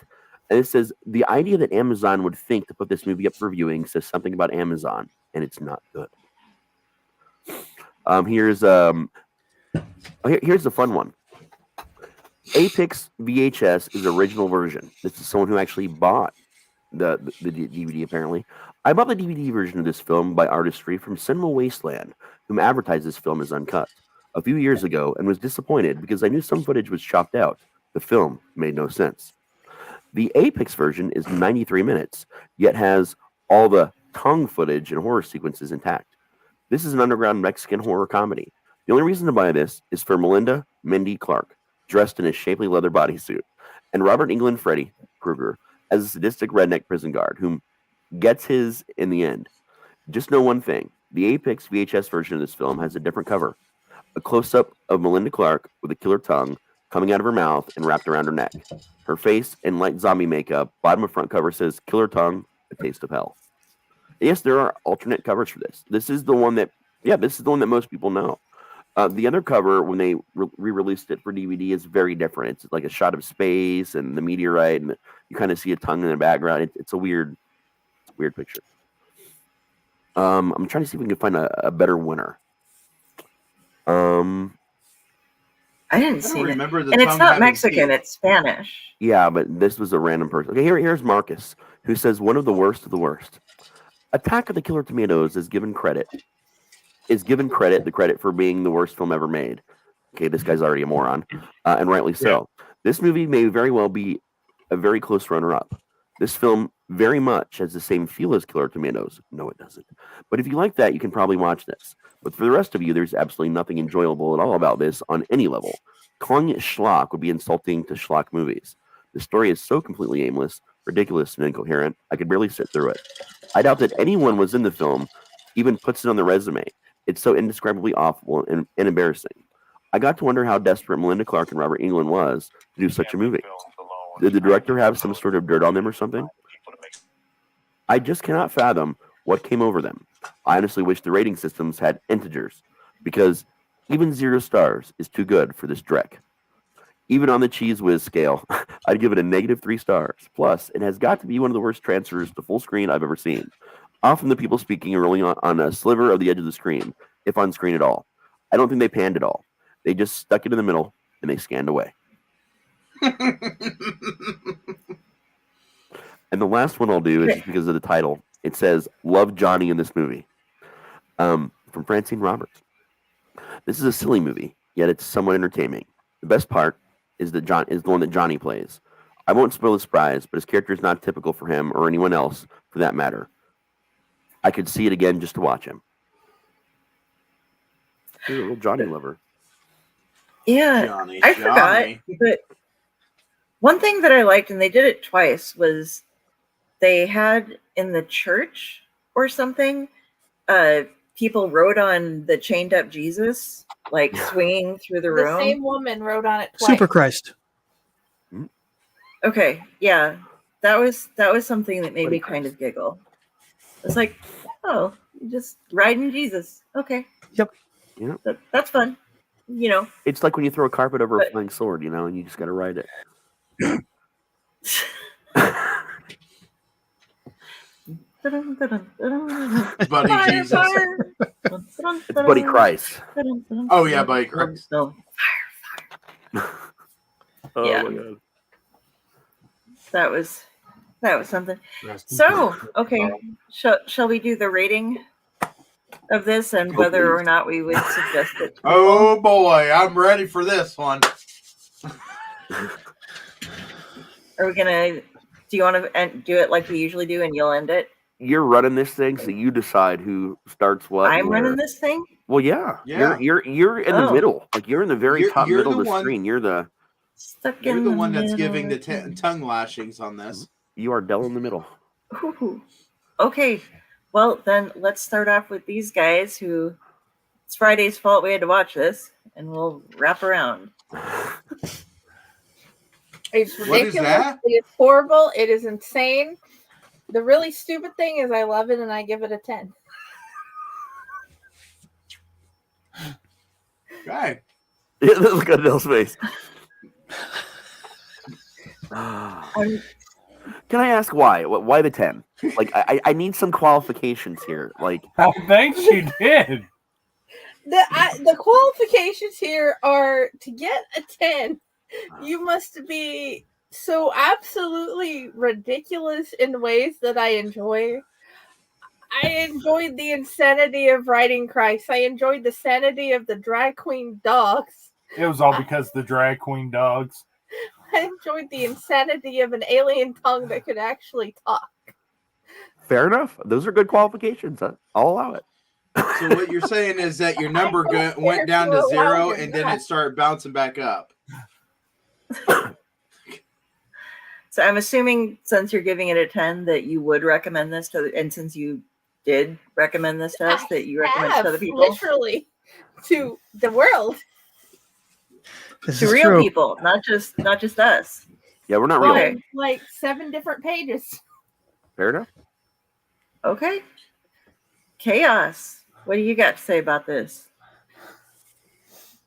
And it says, the idea that Amazon would think to put this movie up for viewing says something about Amazon, and it's not good. Here's the fun one. Apex VHS is original version. This is someone who actually bought the DVD, apparently. I bought the DVD version of this film by Artistry from Cinema Wasteland, whom advertised this film as uncut a few years ago, and was disappointed because I knew some footage was chopped out. The film made no sense. The Apex version is 93 minutes, yet has all the tongue footage and horror sequences intact. This is an underground Mexican horror comedy. The only reason to buy this is for Melinda Mindy Clark, dressed in a shapely leather bodysuit, and Robert England Freddy Krueger as a sadistic redneck prison guard, whom gets his in the end. Just know one thing. The Apex VHS version of this film has a different cover. A close-up of Melinda Clark with a killer tongue coming out of her mouth and wrapped around her neck. Her face in light zombie makeup. Bottom of front cover says Killer Tongue, A Taste of Hell. Yes, there are alternate covers for this. This is the one that most people know. The other cover, when they re-released it for DVD, is very different. It's like a shot of space and the meteorite, and you kind of see a tongue in the background. It's a weird picture. I'm trying to see if we can find a better winner. I didn't see it. Remember and it's not Mexican, it's Spanish. Yeah, but this was a random person. Okay, here's Marcus, who says one of the worst of the worst. Attack of the Killer Tomatoes is given credit the credit for being the worst film ever made. Okay, this guy's already a moron, and rightly so. Yeah. This movie may very well be a very close runner-up. This film very much has the same feel as Killer Tomatoes. No, it doesn't. But if you like that, you can probably watch this. But for the rest of you, there's absolutely nothing enjoyable at all about this on any level. Calling it schlock would be insulting to schlock movies. The story is so completely aimless, ridiculous, and incoherent, I could barely sit through it. I doubt that anyone was in the film even puts it on their resume. It's so indescribably awful and embarrassing. I got to wonder how desperate Melinda Clark and Robert Englund was to do such a movie. Did the director have some sort of dirt on them or something? I just cannot fathom what came over them. I honestly wish the rating systems had integers, because even 0 stars is too good for this dreck. Even on the Cheese Whiz scale, I'd give it a -3 stars. Plus, it has got to be one of the worst transfers to full screen I've ever seen. Often the people speaking are rolling on a sliver of the edge of the screen, if on screen at all. I don't think they panned at all. They just stuck it in the middle, and they scanned away. And the last one I'll do is just because of the title. It says, Love Johnny in this movie. From Francine Roberts. This is a silly movie, yet it's somewhat entertaining. The best part is the one that Johnny plays. I won't spoil the surprise, but his character is not typical for him or anyone else, for that matter. I could see it again just to watch him. You're a little Johnny lover. Yeah, I forgot. But one thing that I liked, and they did it twice, was they had in the church or something people rode on the chained up Jesus, like swinging through the The room. same woman wrote on it twice. Super Christ. Okay, yeah, that was something that made me kind of giggle. It's like, oh, just riding Jesus. Okay. Yep. That's fun. You know. It's like when you throw a carpet over a flying sword, you know, and you just got to ride it. Buddy Jesus. It's Buddy Christ. Oh yeah, Buddy Christ. No. Oh Yeah. my god. That was something. So, okay, shall we do the rating of this and whether or not we would suggest it? Oh boy, I'm ready for this one. Are we gonna? Do you want to do it like we usually do, and you'll end it? You're running this thing, so you decide who starts what. I'm running this thing. Well, yeah. Yeah. You're in the middle. Like you're in the very top you're middle the of the one- screen. You're the one that's giving the tongue lashings on this. You are Dell in the middle. Ooh. Okay, well then let's start off with these guys. Who it's Friday's fault we had to watch this, and we'll wrap around. It's What is ridiculous. that? It is horrible. It is insane. The really stupid thing is I love it and I give it a 10. Okay. Yeah, look at Dell's face. Can I ask why? Why the 10? Like, I need some qualifications here. Like, I think she did. The qualifications here are to get a 10, you must be so absolutely ridiculous in ways that I enjoy. I enjoyed the insanity of writing Christ. I enjoyed the sanity of the drag queen dogs. It was all because the drag queen dogs. I enjoyed the insanity of an alien tongue that could actually talk. fair enough. Those are good qualifications. I'll allow it. So what you're saying is that your number went down to 0 and then it started bouncing back up. So I'm assuming since you're giving it a 10 that you would recommend this to, and since you did recommend this to us, that you recommend it to other people? Literally to the world. This To is real true. people, not just us. Yeah, we're not Well, real. like 7 different pages. Fair enough. Okay. Chaos. What do you got to say about this?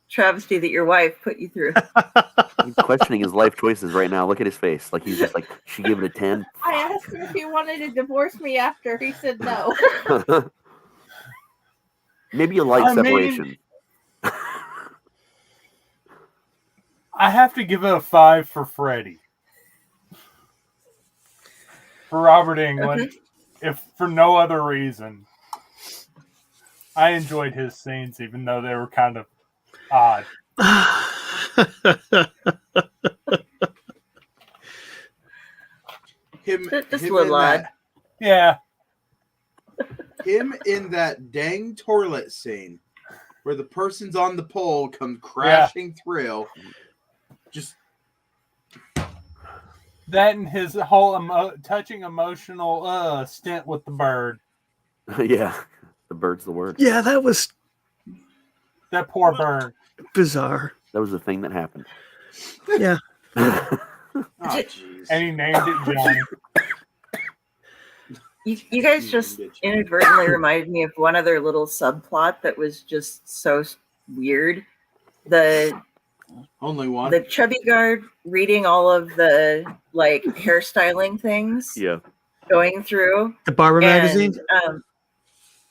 Travesty that your wife put you through. He's questioning his life choices right now. Look at his face. Like he's just like, she gave it a 10. I asked him if he wanted to divorce me after. He said no. Maybe a light I mean- separation. I have to give it a 5 for Freddie. For Robert Englund, if for no other reason. I enjoyed his scenes, even though they were kind of odd. Him, Just him a little in odd. that- Yeah. Him in that dang toilet scene where the person's on the pole comes crashing through. Just That and his whole touching emotional stint with the bird. Yeah. The bird's the word. Yeah, that was That poor bird. bizarre. That was the thing that happened. Yeah. oh jeez. And he named it Johnny. You guys just inadvertently reminded me of one other little subplot that was just so weird. The Only one. the chubby guard reading all of the like hairstyling things Yeah. going through. The Barber And, magazine.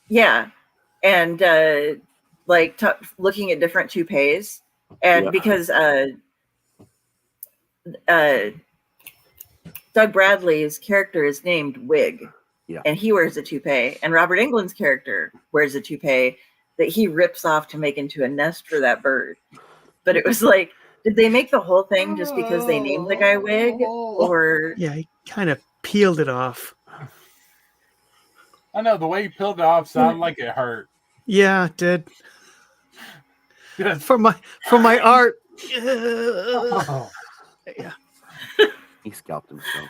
Yeah, and like looking at different toupees, and Yeah. because Doug Bradley's character is named Wig, Yeah. and he wears a toupee, and Robert Englund's character wears a toupee that he rips off to make into a nest for that bird. But it was like, did they make the whole thing just because they named the guy Wig, or Yeah, he kind of peeled it off. I know, the way he peeled it off sounded like it hurt. Yeah, it did. Yes. For my art. Oh. Yeah. He scalped himself.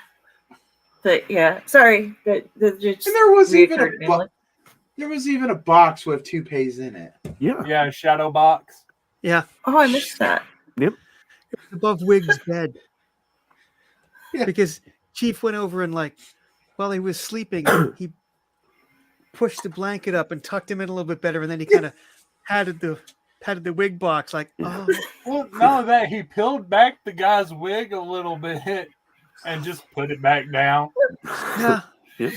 but yeah, sorry, that just And there was even a reoccurred to me. There was even a box with toupees in it. Yeah. Yeah, shadow box. Yeah, Oh, I missed that. Yep. above Wig's bed. Yeah. Because Chief went over and while he was sleeping, he pushed the blanket up and tucked him in a little bit better, and then he kind of patted the wig box like, oh, Well, none of that. He peeled back the guy's wig a little bit and just put it back down. yeah. Yep.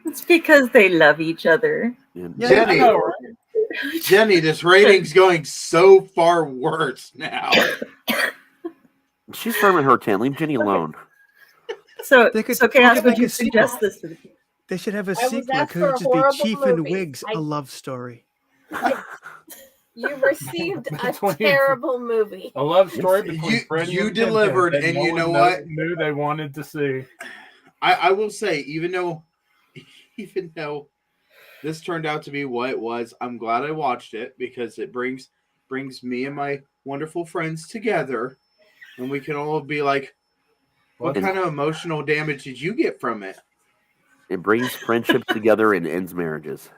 It's because they love each other. Yeah. Yeah. I Jenny, know, right? Jenny, this rating's going so far worse now. She's firm in her 10. Leave Jenny alone. So, They could- so they Chaos, could would make you a sequel. suggest this to the people? They should have a I was sequel. It asked could for a just be horrible Chief and movie. Wigs, I- a love story. You received a Between- terrible movie. A love story between You- Freddie you and Pinhead delivered, that and no you one know what? knew they wanted to see. I will say, even though this turned out to be what it was, I'm glad I watched it because it brings me and my wonderful friends together, and we can all be like, what kind of emotional damage did you get from it? It brings friendships together and ends marriages.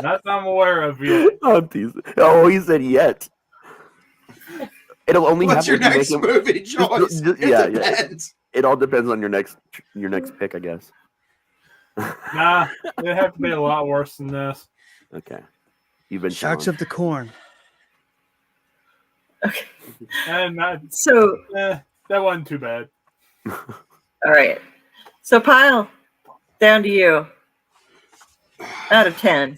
Not that I'm aware of yet. I'm teasing. Oh, he said yet. It'll only What's your happen if next you make movie choice? just- It yeah. depends. It all depends on your next pick, I guess. Nah, it'd have to be a lot worse than this. Okay. You've been Sharks challenged. of the Corn. Okay. And So, that wasn't too bad. all right. So, Pyle, down to you. Out of 10.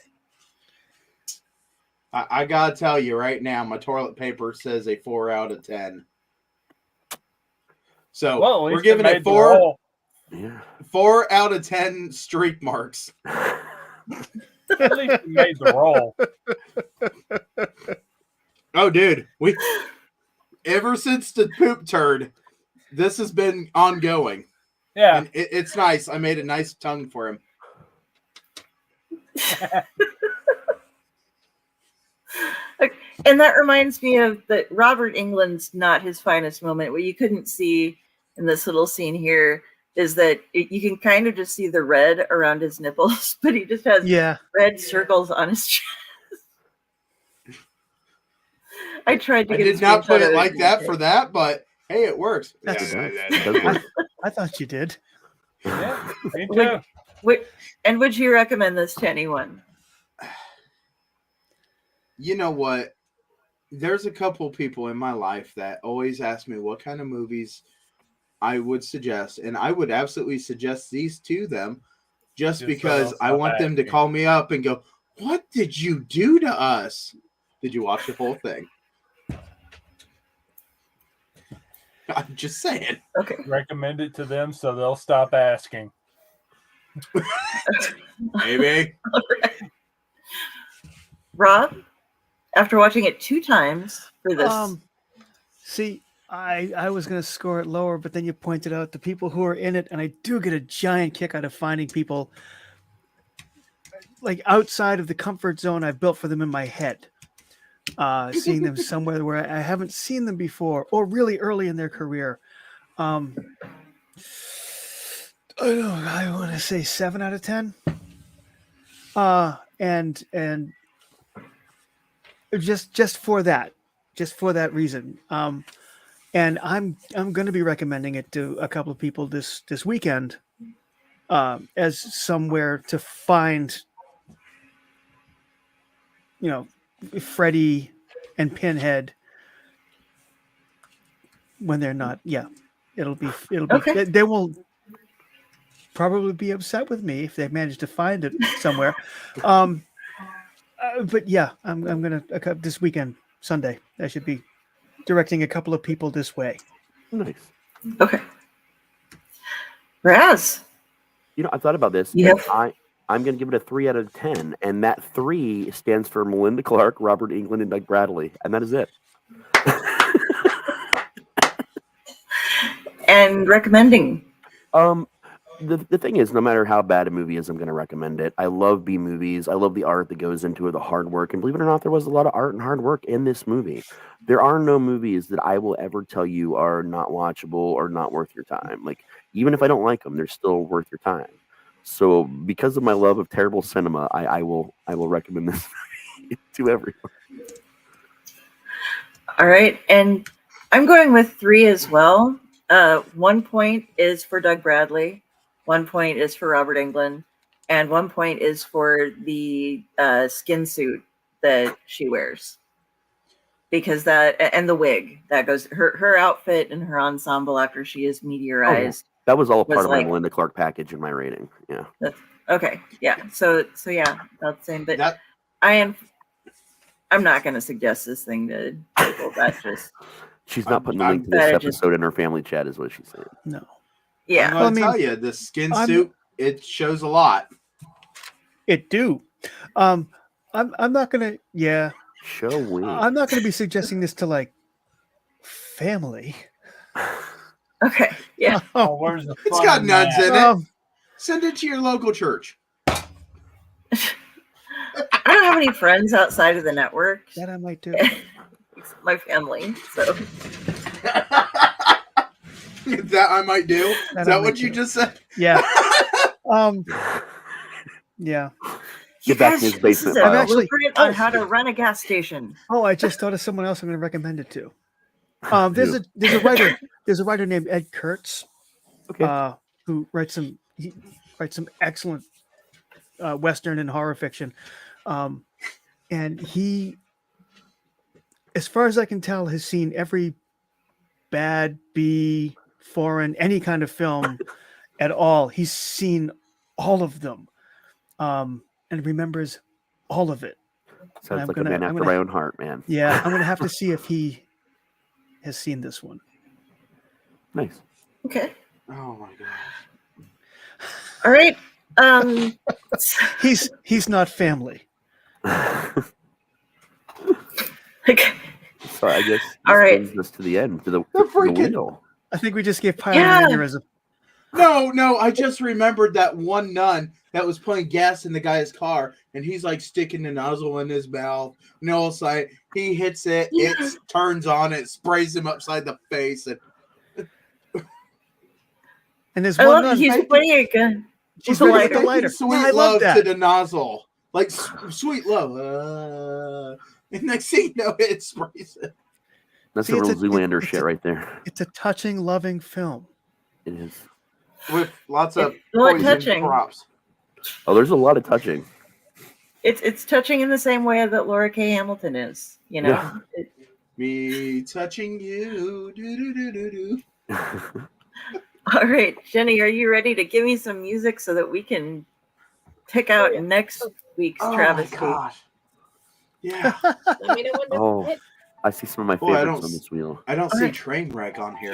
I gotta tell you right now, my toilet paper says a 4 out of 10. So Well, at we're least giving made it the 4 roll. Yeah. 4 out of 10 streak marks. At least you made the roll. Oh, dude, ever since the poop turd, this has been ongoing. Yeah. And it's nice. I made a nice tongue for him. And that reminds me of that Robert England's not his finest moment. What you couldn't see in this little scene here is that you can kind of just see the red around his nipples, but he just has red circles on his chest. I tried to I get did a not put screenshot it of like that for that, but hey, it works. That's- It does work. I thought you did. Yeah, me too. Would you recommend this to anyone? You know what? There's a couple people in my life that always ask me what kind of movies I would suggest, and I would absolutely suggest these to them just because I want them to call me up and go, "What did you do to us? Did you watch the whole thing?" I'm just saying. Okay. Recommend it to them so they'll stop asking. Maybe. Rob, after watching it 2 times for this. See, I was going to score it lower, but then you pointed out the people who are in it, and I do get a giant kick out of finding people like outside of the comfort zone I've built for them in my head. Seeing them somewhere where I haven't seen them before, or really early in their career. I want to say 7 out of 10. And just for that reason. And I'm going to be recommending it to a couple of people this weekend, as somewhere to find, Freddy and Pinhead when they're not. Yeah, it'll be. Okay. They will probably be upset with me if they manage to find it somewhere. But yeah, I'm gonna this weekend, Sunday. I should be directing a couple of people this way. Nice. Okay. Raz. I thought about this. Yeah. And I'm going to give it a 3 out of 10. And that 3 stands for Melinda Clark, Robert Englund, and Doug Bradley. And that is it. And recommending. The thing is, no matter how bad a movie is, I'm going to recommend it. I love B movies. I love the art that goes into it, the hard work. And believe it or not, there was a lot of art and hard work in this movie. There are no movies that I will ever tell you are not watchable or not worth your time. Like, even if I don't like them, they're still worth your time. So because of my love of terrible cinema, I will recommend this to everyone. All right, and I'm going with 3 as well. 1 point is for Doug Bradley, 1 point is for Robert Englund, and 1 point is for the skin suit that she wears. Because that, and the wig that goes, her outfit and her ensemble after she is meteorized. That was all part of my like- Melinda Clark package in my rating. Yeah. Okay, yeah. So yeah, that's the same. But That I'm not going to suggest this thing to people. That's just She's not putting the I'm link to this better episode in her family chat, is what she's saying. No. yeah. I'm Well, I gonna mean, tell you, the skin I'm- suit, it shows a lot. It do. I'm not gonna. Yeah. Show we. I'm not gonna be suggesting this to like family. Okay, yeah. Oh, where's the It's fun got in nuns that? in it. Um, Send it to your local church. I don't have any friends outside of the network. that I might do. My family. So That I might do. That Is I that might what you do. just said? Yeah. Yeah. Get back in his this basement, is a I'm actually- blueprint on how to run a gas station. Oh, I just thought of someone else I'm going to recommend it to. There's a writer named Ed Kurtz, Okay. who writes some excellent Western and horror fiction, and he, as far as I can tell, has seen every bad B foreign any kind of film at all. He's seen all of them, and remembers all of it. Sounds I'm like gonna- a man I'm after gonna- my own heart, man. Yeah, I'm going to have to see if he has seen this one. Nice. Okay. Oh my gosh. All right. He's not family. Okay. So I guess this All right. brings us to the end, to the freaking- wheel. I think we just gave Pyle Yeah. an aneurysm. No, I just remembered that one nun that was putting gas in the guy's car, and he's like sticking the nozzle in his mouth. No sight. He hits it, Yeah. it turns on, it sprays him upside the face, and And there's I one love nun. he's pointing a gun. She's with a ready with the lighter. lighter. sweet Yeah, I love love that. to the nozzle, like sweet love. And next thing you know, it sprays it. That's See, the it's real a- Zoolander it's shit a- right there. It's a touching, loving film. It is. With lots of Well, poison touching. props. Oh, there's a lot of touching. It's touching in the same way that Laura K. Hamilton is. You know. Yeah. Me touching you. Do, do, do, do, do. All right, Jenny, are you ready to give me some music so that we can pick out next week's Oh my travesty? gosh. Yeah. Let me know when to Oh. hit. I see some of my Boy, I favorites don't on this wheel. I don't All see right. train wreck on here.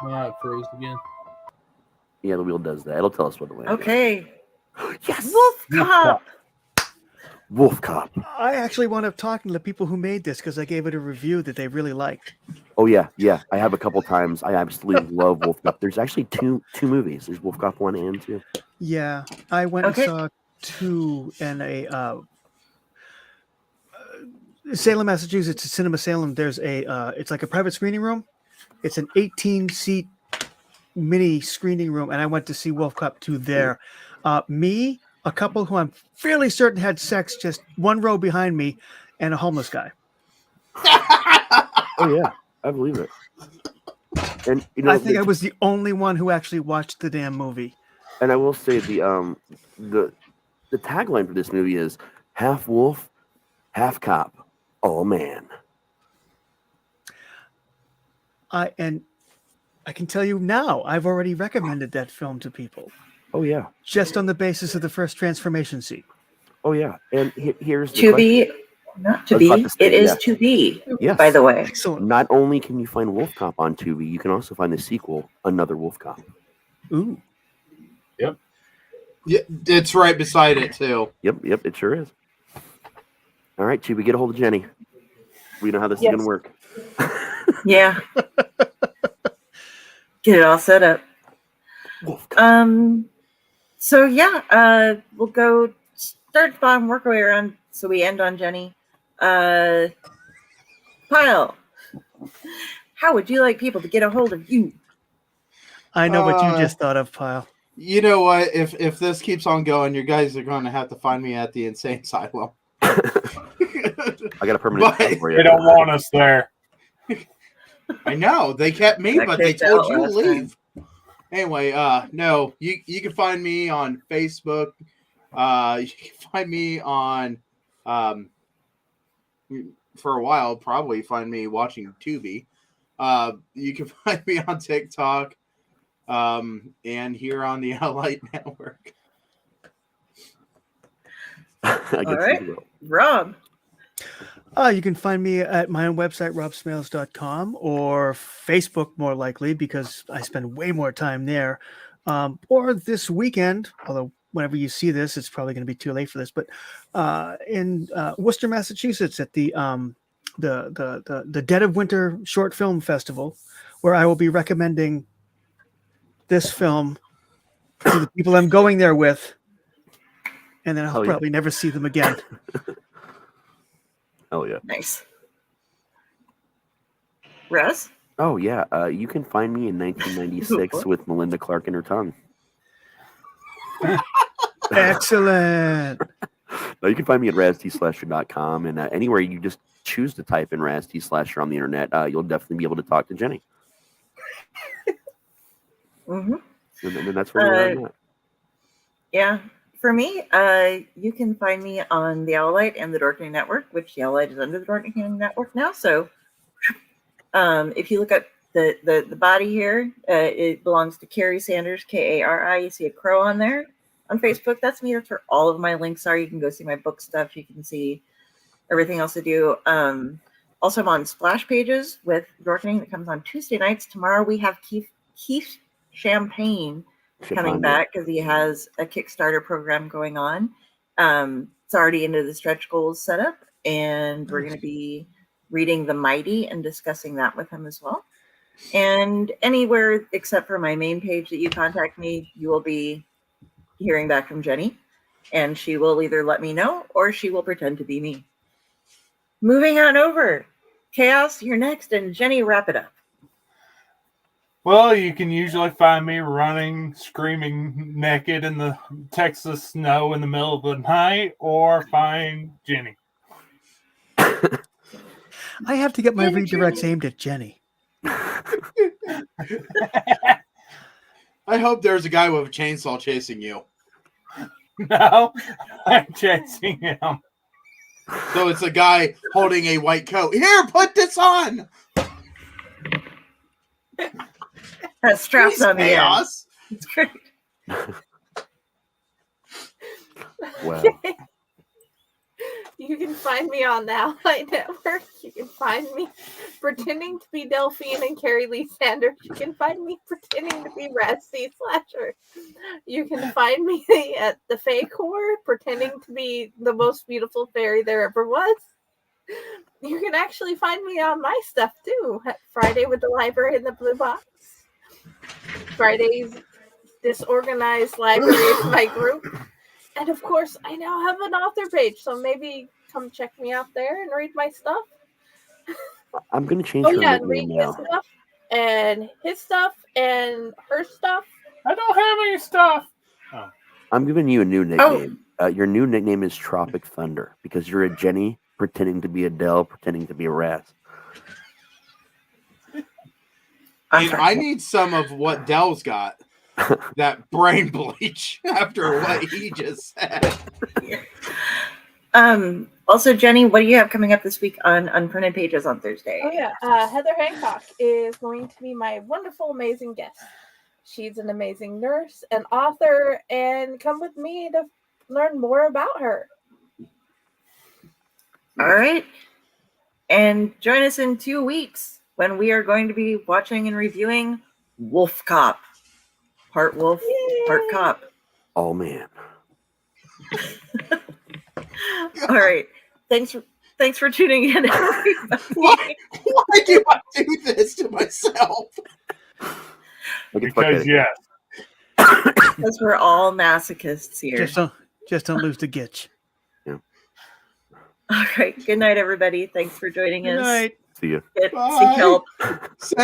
It froze again. Yeah, the wheel does that. It'll tell us what the way. Okay. Yes. Wolf Cop. Wolf Cop. I actually wound up talking to the people who made this because I gave it a review that they really liked. Oh yeah. I have a couple times. I absolutely love Wolf Cop. There's actually two movies. There's Wolf Cop 1 and 2. Yeah, I went Okay. and saw 2 in a Salem, Massachusetts, Cinema Salem. There's it's like a private screening room. It's an 18-seat mini screening room, and I went to see Wolf Cop 2 there. Me, a couple who I'm fairly certain had sex just one row behind me, and a homeless guy. Oh yeah, I believe it. And you know, I think I was the only one who actually watched the damn movie. And I will say the tagline for this movie is half wolf, half cop. Oh man. And I can tell you now, I've already recommended that film to people Oh yeah. just on the basis of the first transformation scene. Oh yeah. And here's the To question. be, not to I was about be. to say, It is yeah. to be. Yes. By the way. Excellent. Not only can you find Wolf Cop on Tubi, you can also find the sequel, Another Wolf Cop. Ooh. Yeah, it's right beside it too. Yep, it sure is. All right, Tubi, get a hold of Jenny. We know how this is Yes. gonna work. Yeah. Get it all set up. Wolf Cop. So yeah, we'll go start at the bottom, work our way around so we end on Jenny. Pyle, how would you like people to get a hold of you? I know what you just thought of, Pyle. You know what? If this keeps on going, you guys are going to have to find me at the insane asylum. I got a permanent spot for you. They don't want us there. I know they kept me, Got but they kicked told out you to last leave. Anyway, no, you can find me on Facebook. You can find me on for a while, probably find me watching Tubi. You can find me on TikTok, and here on the Elliott Network. All right, Rob. You can find me at my own website, robsmales.com, or Facebook, more likely, because I spend way more time there. Or this weekend, although whenever you see this, it's probably going to be too late for this, but in Worcester, Massachusetts, at the Dead of Winter Short Film Festival, where I will be recommending this film to the people I'm going there with, and then I'll probably never see them again. Oh, yeah. Nice. Raz? Oh, yeah. You can find me in 1996 with Melinda Clark in her tongue. Excellent. No, you can find me at raztslasher.com, and anywhere you just choose to type in Raz T Slasher on the internet, you'll definitely be able to talk to Jenny. Mm-hmm. And that's where we're at. Yeah. For me, you can find me on the Elliott and the Dorkening Network, which the Elliott is under the Dorkening Network now. So if you look at the body here, it belongs to Carrie Sanders, Kari. You see a crow on there. On Facebook, that's me. That's where all of my links are. You can go see my book stuff. You can see everything else I do. Also, I'm on Splash Pages with Dorkening that comes on Tuesday nights. Tomorrow we have Keith Champagne coming back because he has a Kickstarter program going on. It's already into the stretch goals setup, and we're going to be reading The Mighty and discussing that with him as well. And anywhere except for my main page that you contact me, you will be hearing back from Jenny, and she will either let me know or she will pretend to be me. Moving on over. Chaos, you're next, and Jenny, wrap it up. Well, you can usually find me running, screaming naked in the Texas snow in the middle of the night, or find Jenny. I have to get my redirects aimed at Jenny. I hope there's a guy with a chainsaw chasing you. No, I'm chasing him. So it's a guy holding a white coat. Here, put this on. That straps on the end. It's great. Wow. You can find me on the Elliott Network. You can find me pretending to be Delphine and Carrie Lee Sanders. You can find me pretending to be Raz T Slasher. You can find me at the Fae Corps pretending to be the most beautiful fairy there ever was. You can actually find me on my stuff too. Friday with the Library in the Blue Box. Friday's Disorganized Library is my group. And of course, I now have an author page, so maybe come check me out there and read my stuff. I'm going to change her and read nickname his now. stuff and his stuff and her stuff. I don't have any stuff. Oh. I'm giving you a new nickname. Your new nickname is Tropic Thunder because you're a Jenny pretending to be a Dell, pretending to be a Raz. I need some of what Dell's got. That brain bleach after what he just said. Also, Jenny, what do you have coming up this week on Unprinted Pages on Thursday? Oh, yeah. Heather Hancock is going to be my wonderful, amazing guest. She's an amazing nurse, an author, and come with me to learn more about her. All right. And join us in 2 weeks when we are going to be watching and reviewing Wolf Cop. Part wolf, part cop. Oh, man. All right. Thanks for tuning in, everybody. Why do I do this to myself? Because yes. Because we're all masochists here. Just don't lose the gitch. Yeah. All right. Good night, everybody. Thanks for joining us. Good night. See ya. Seek Bye. help. Send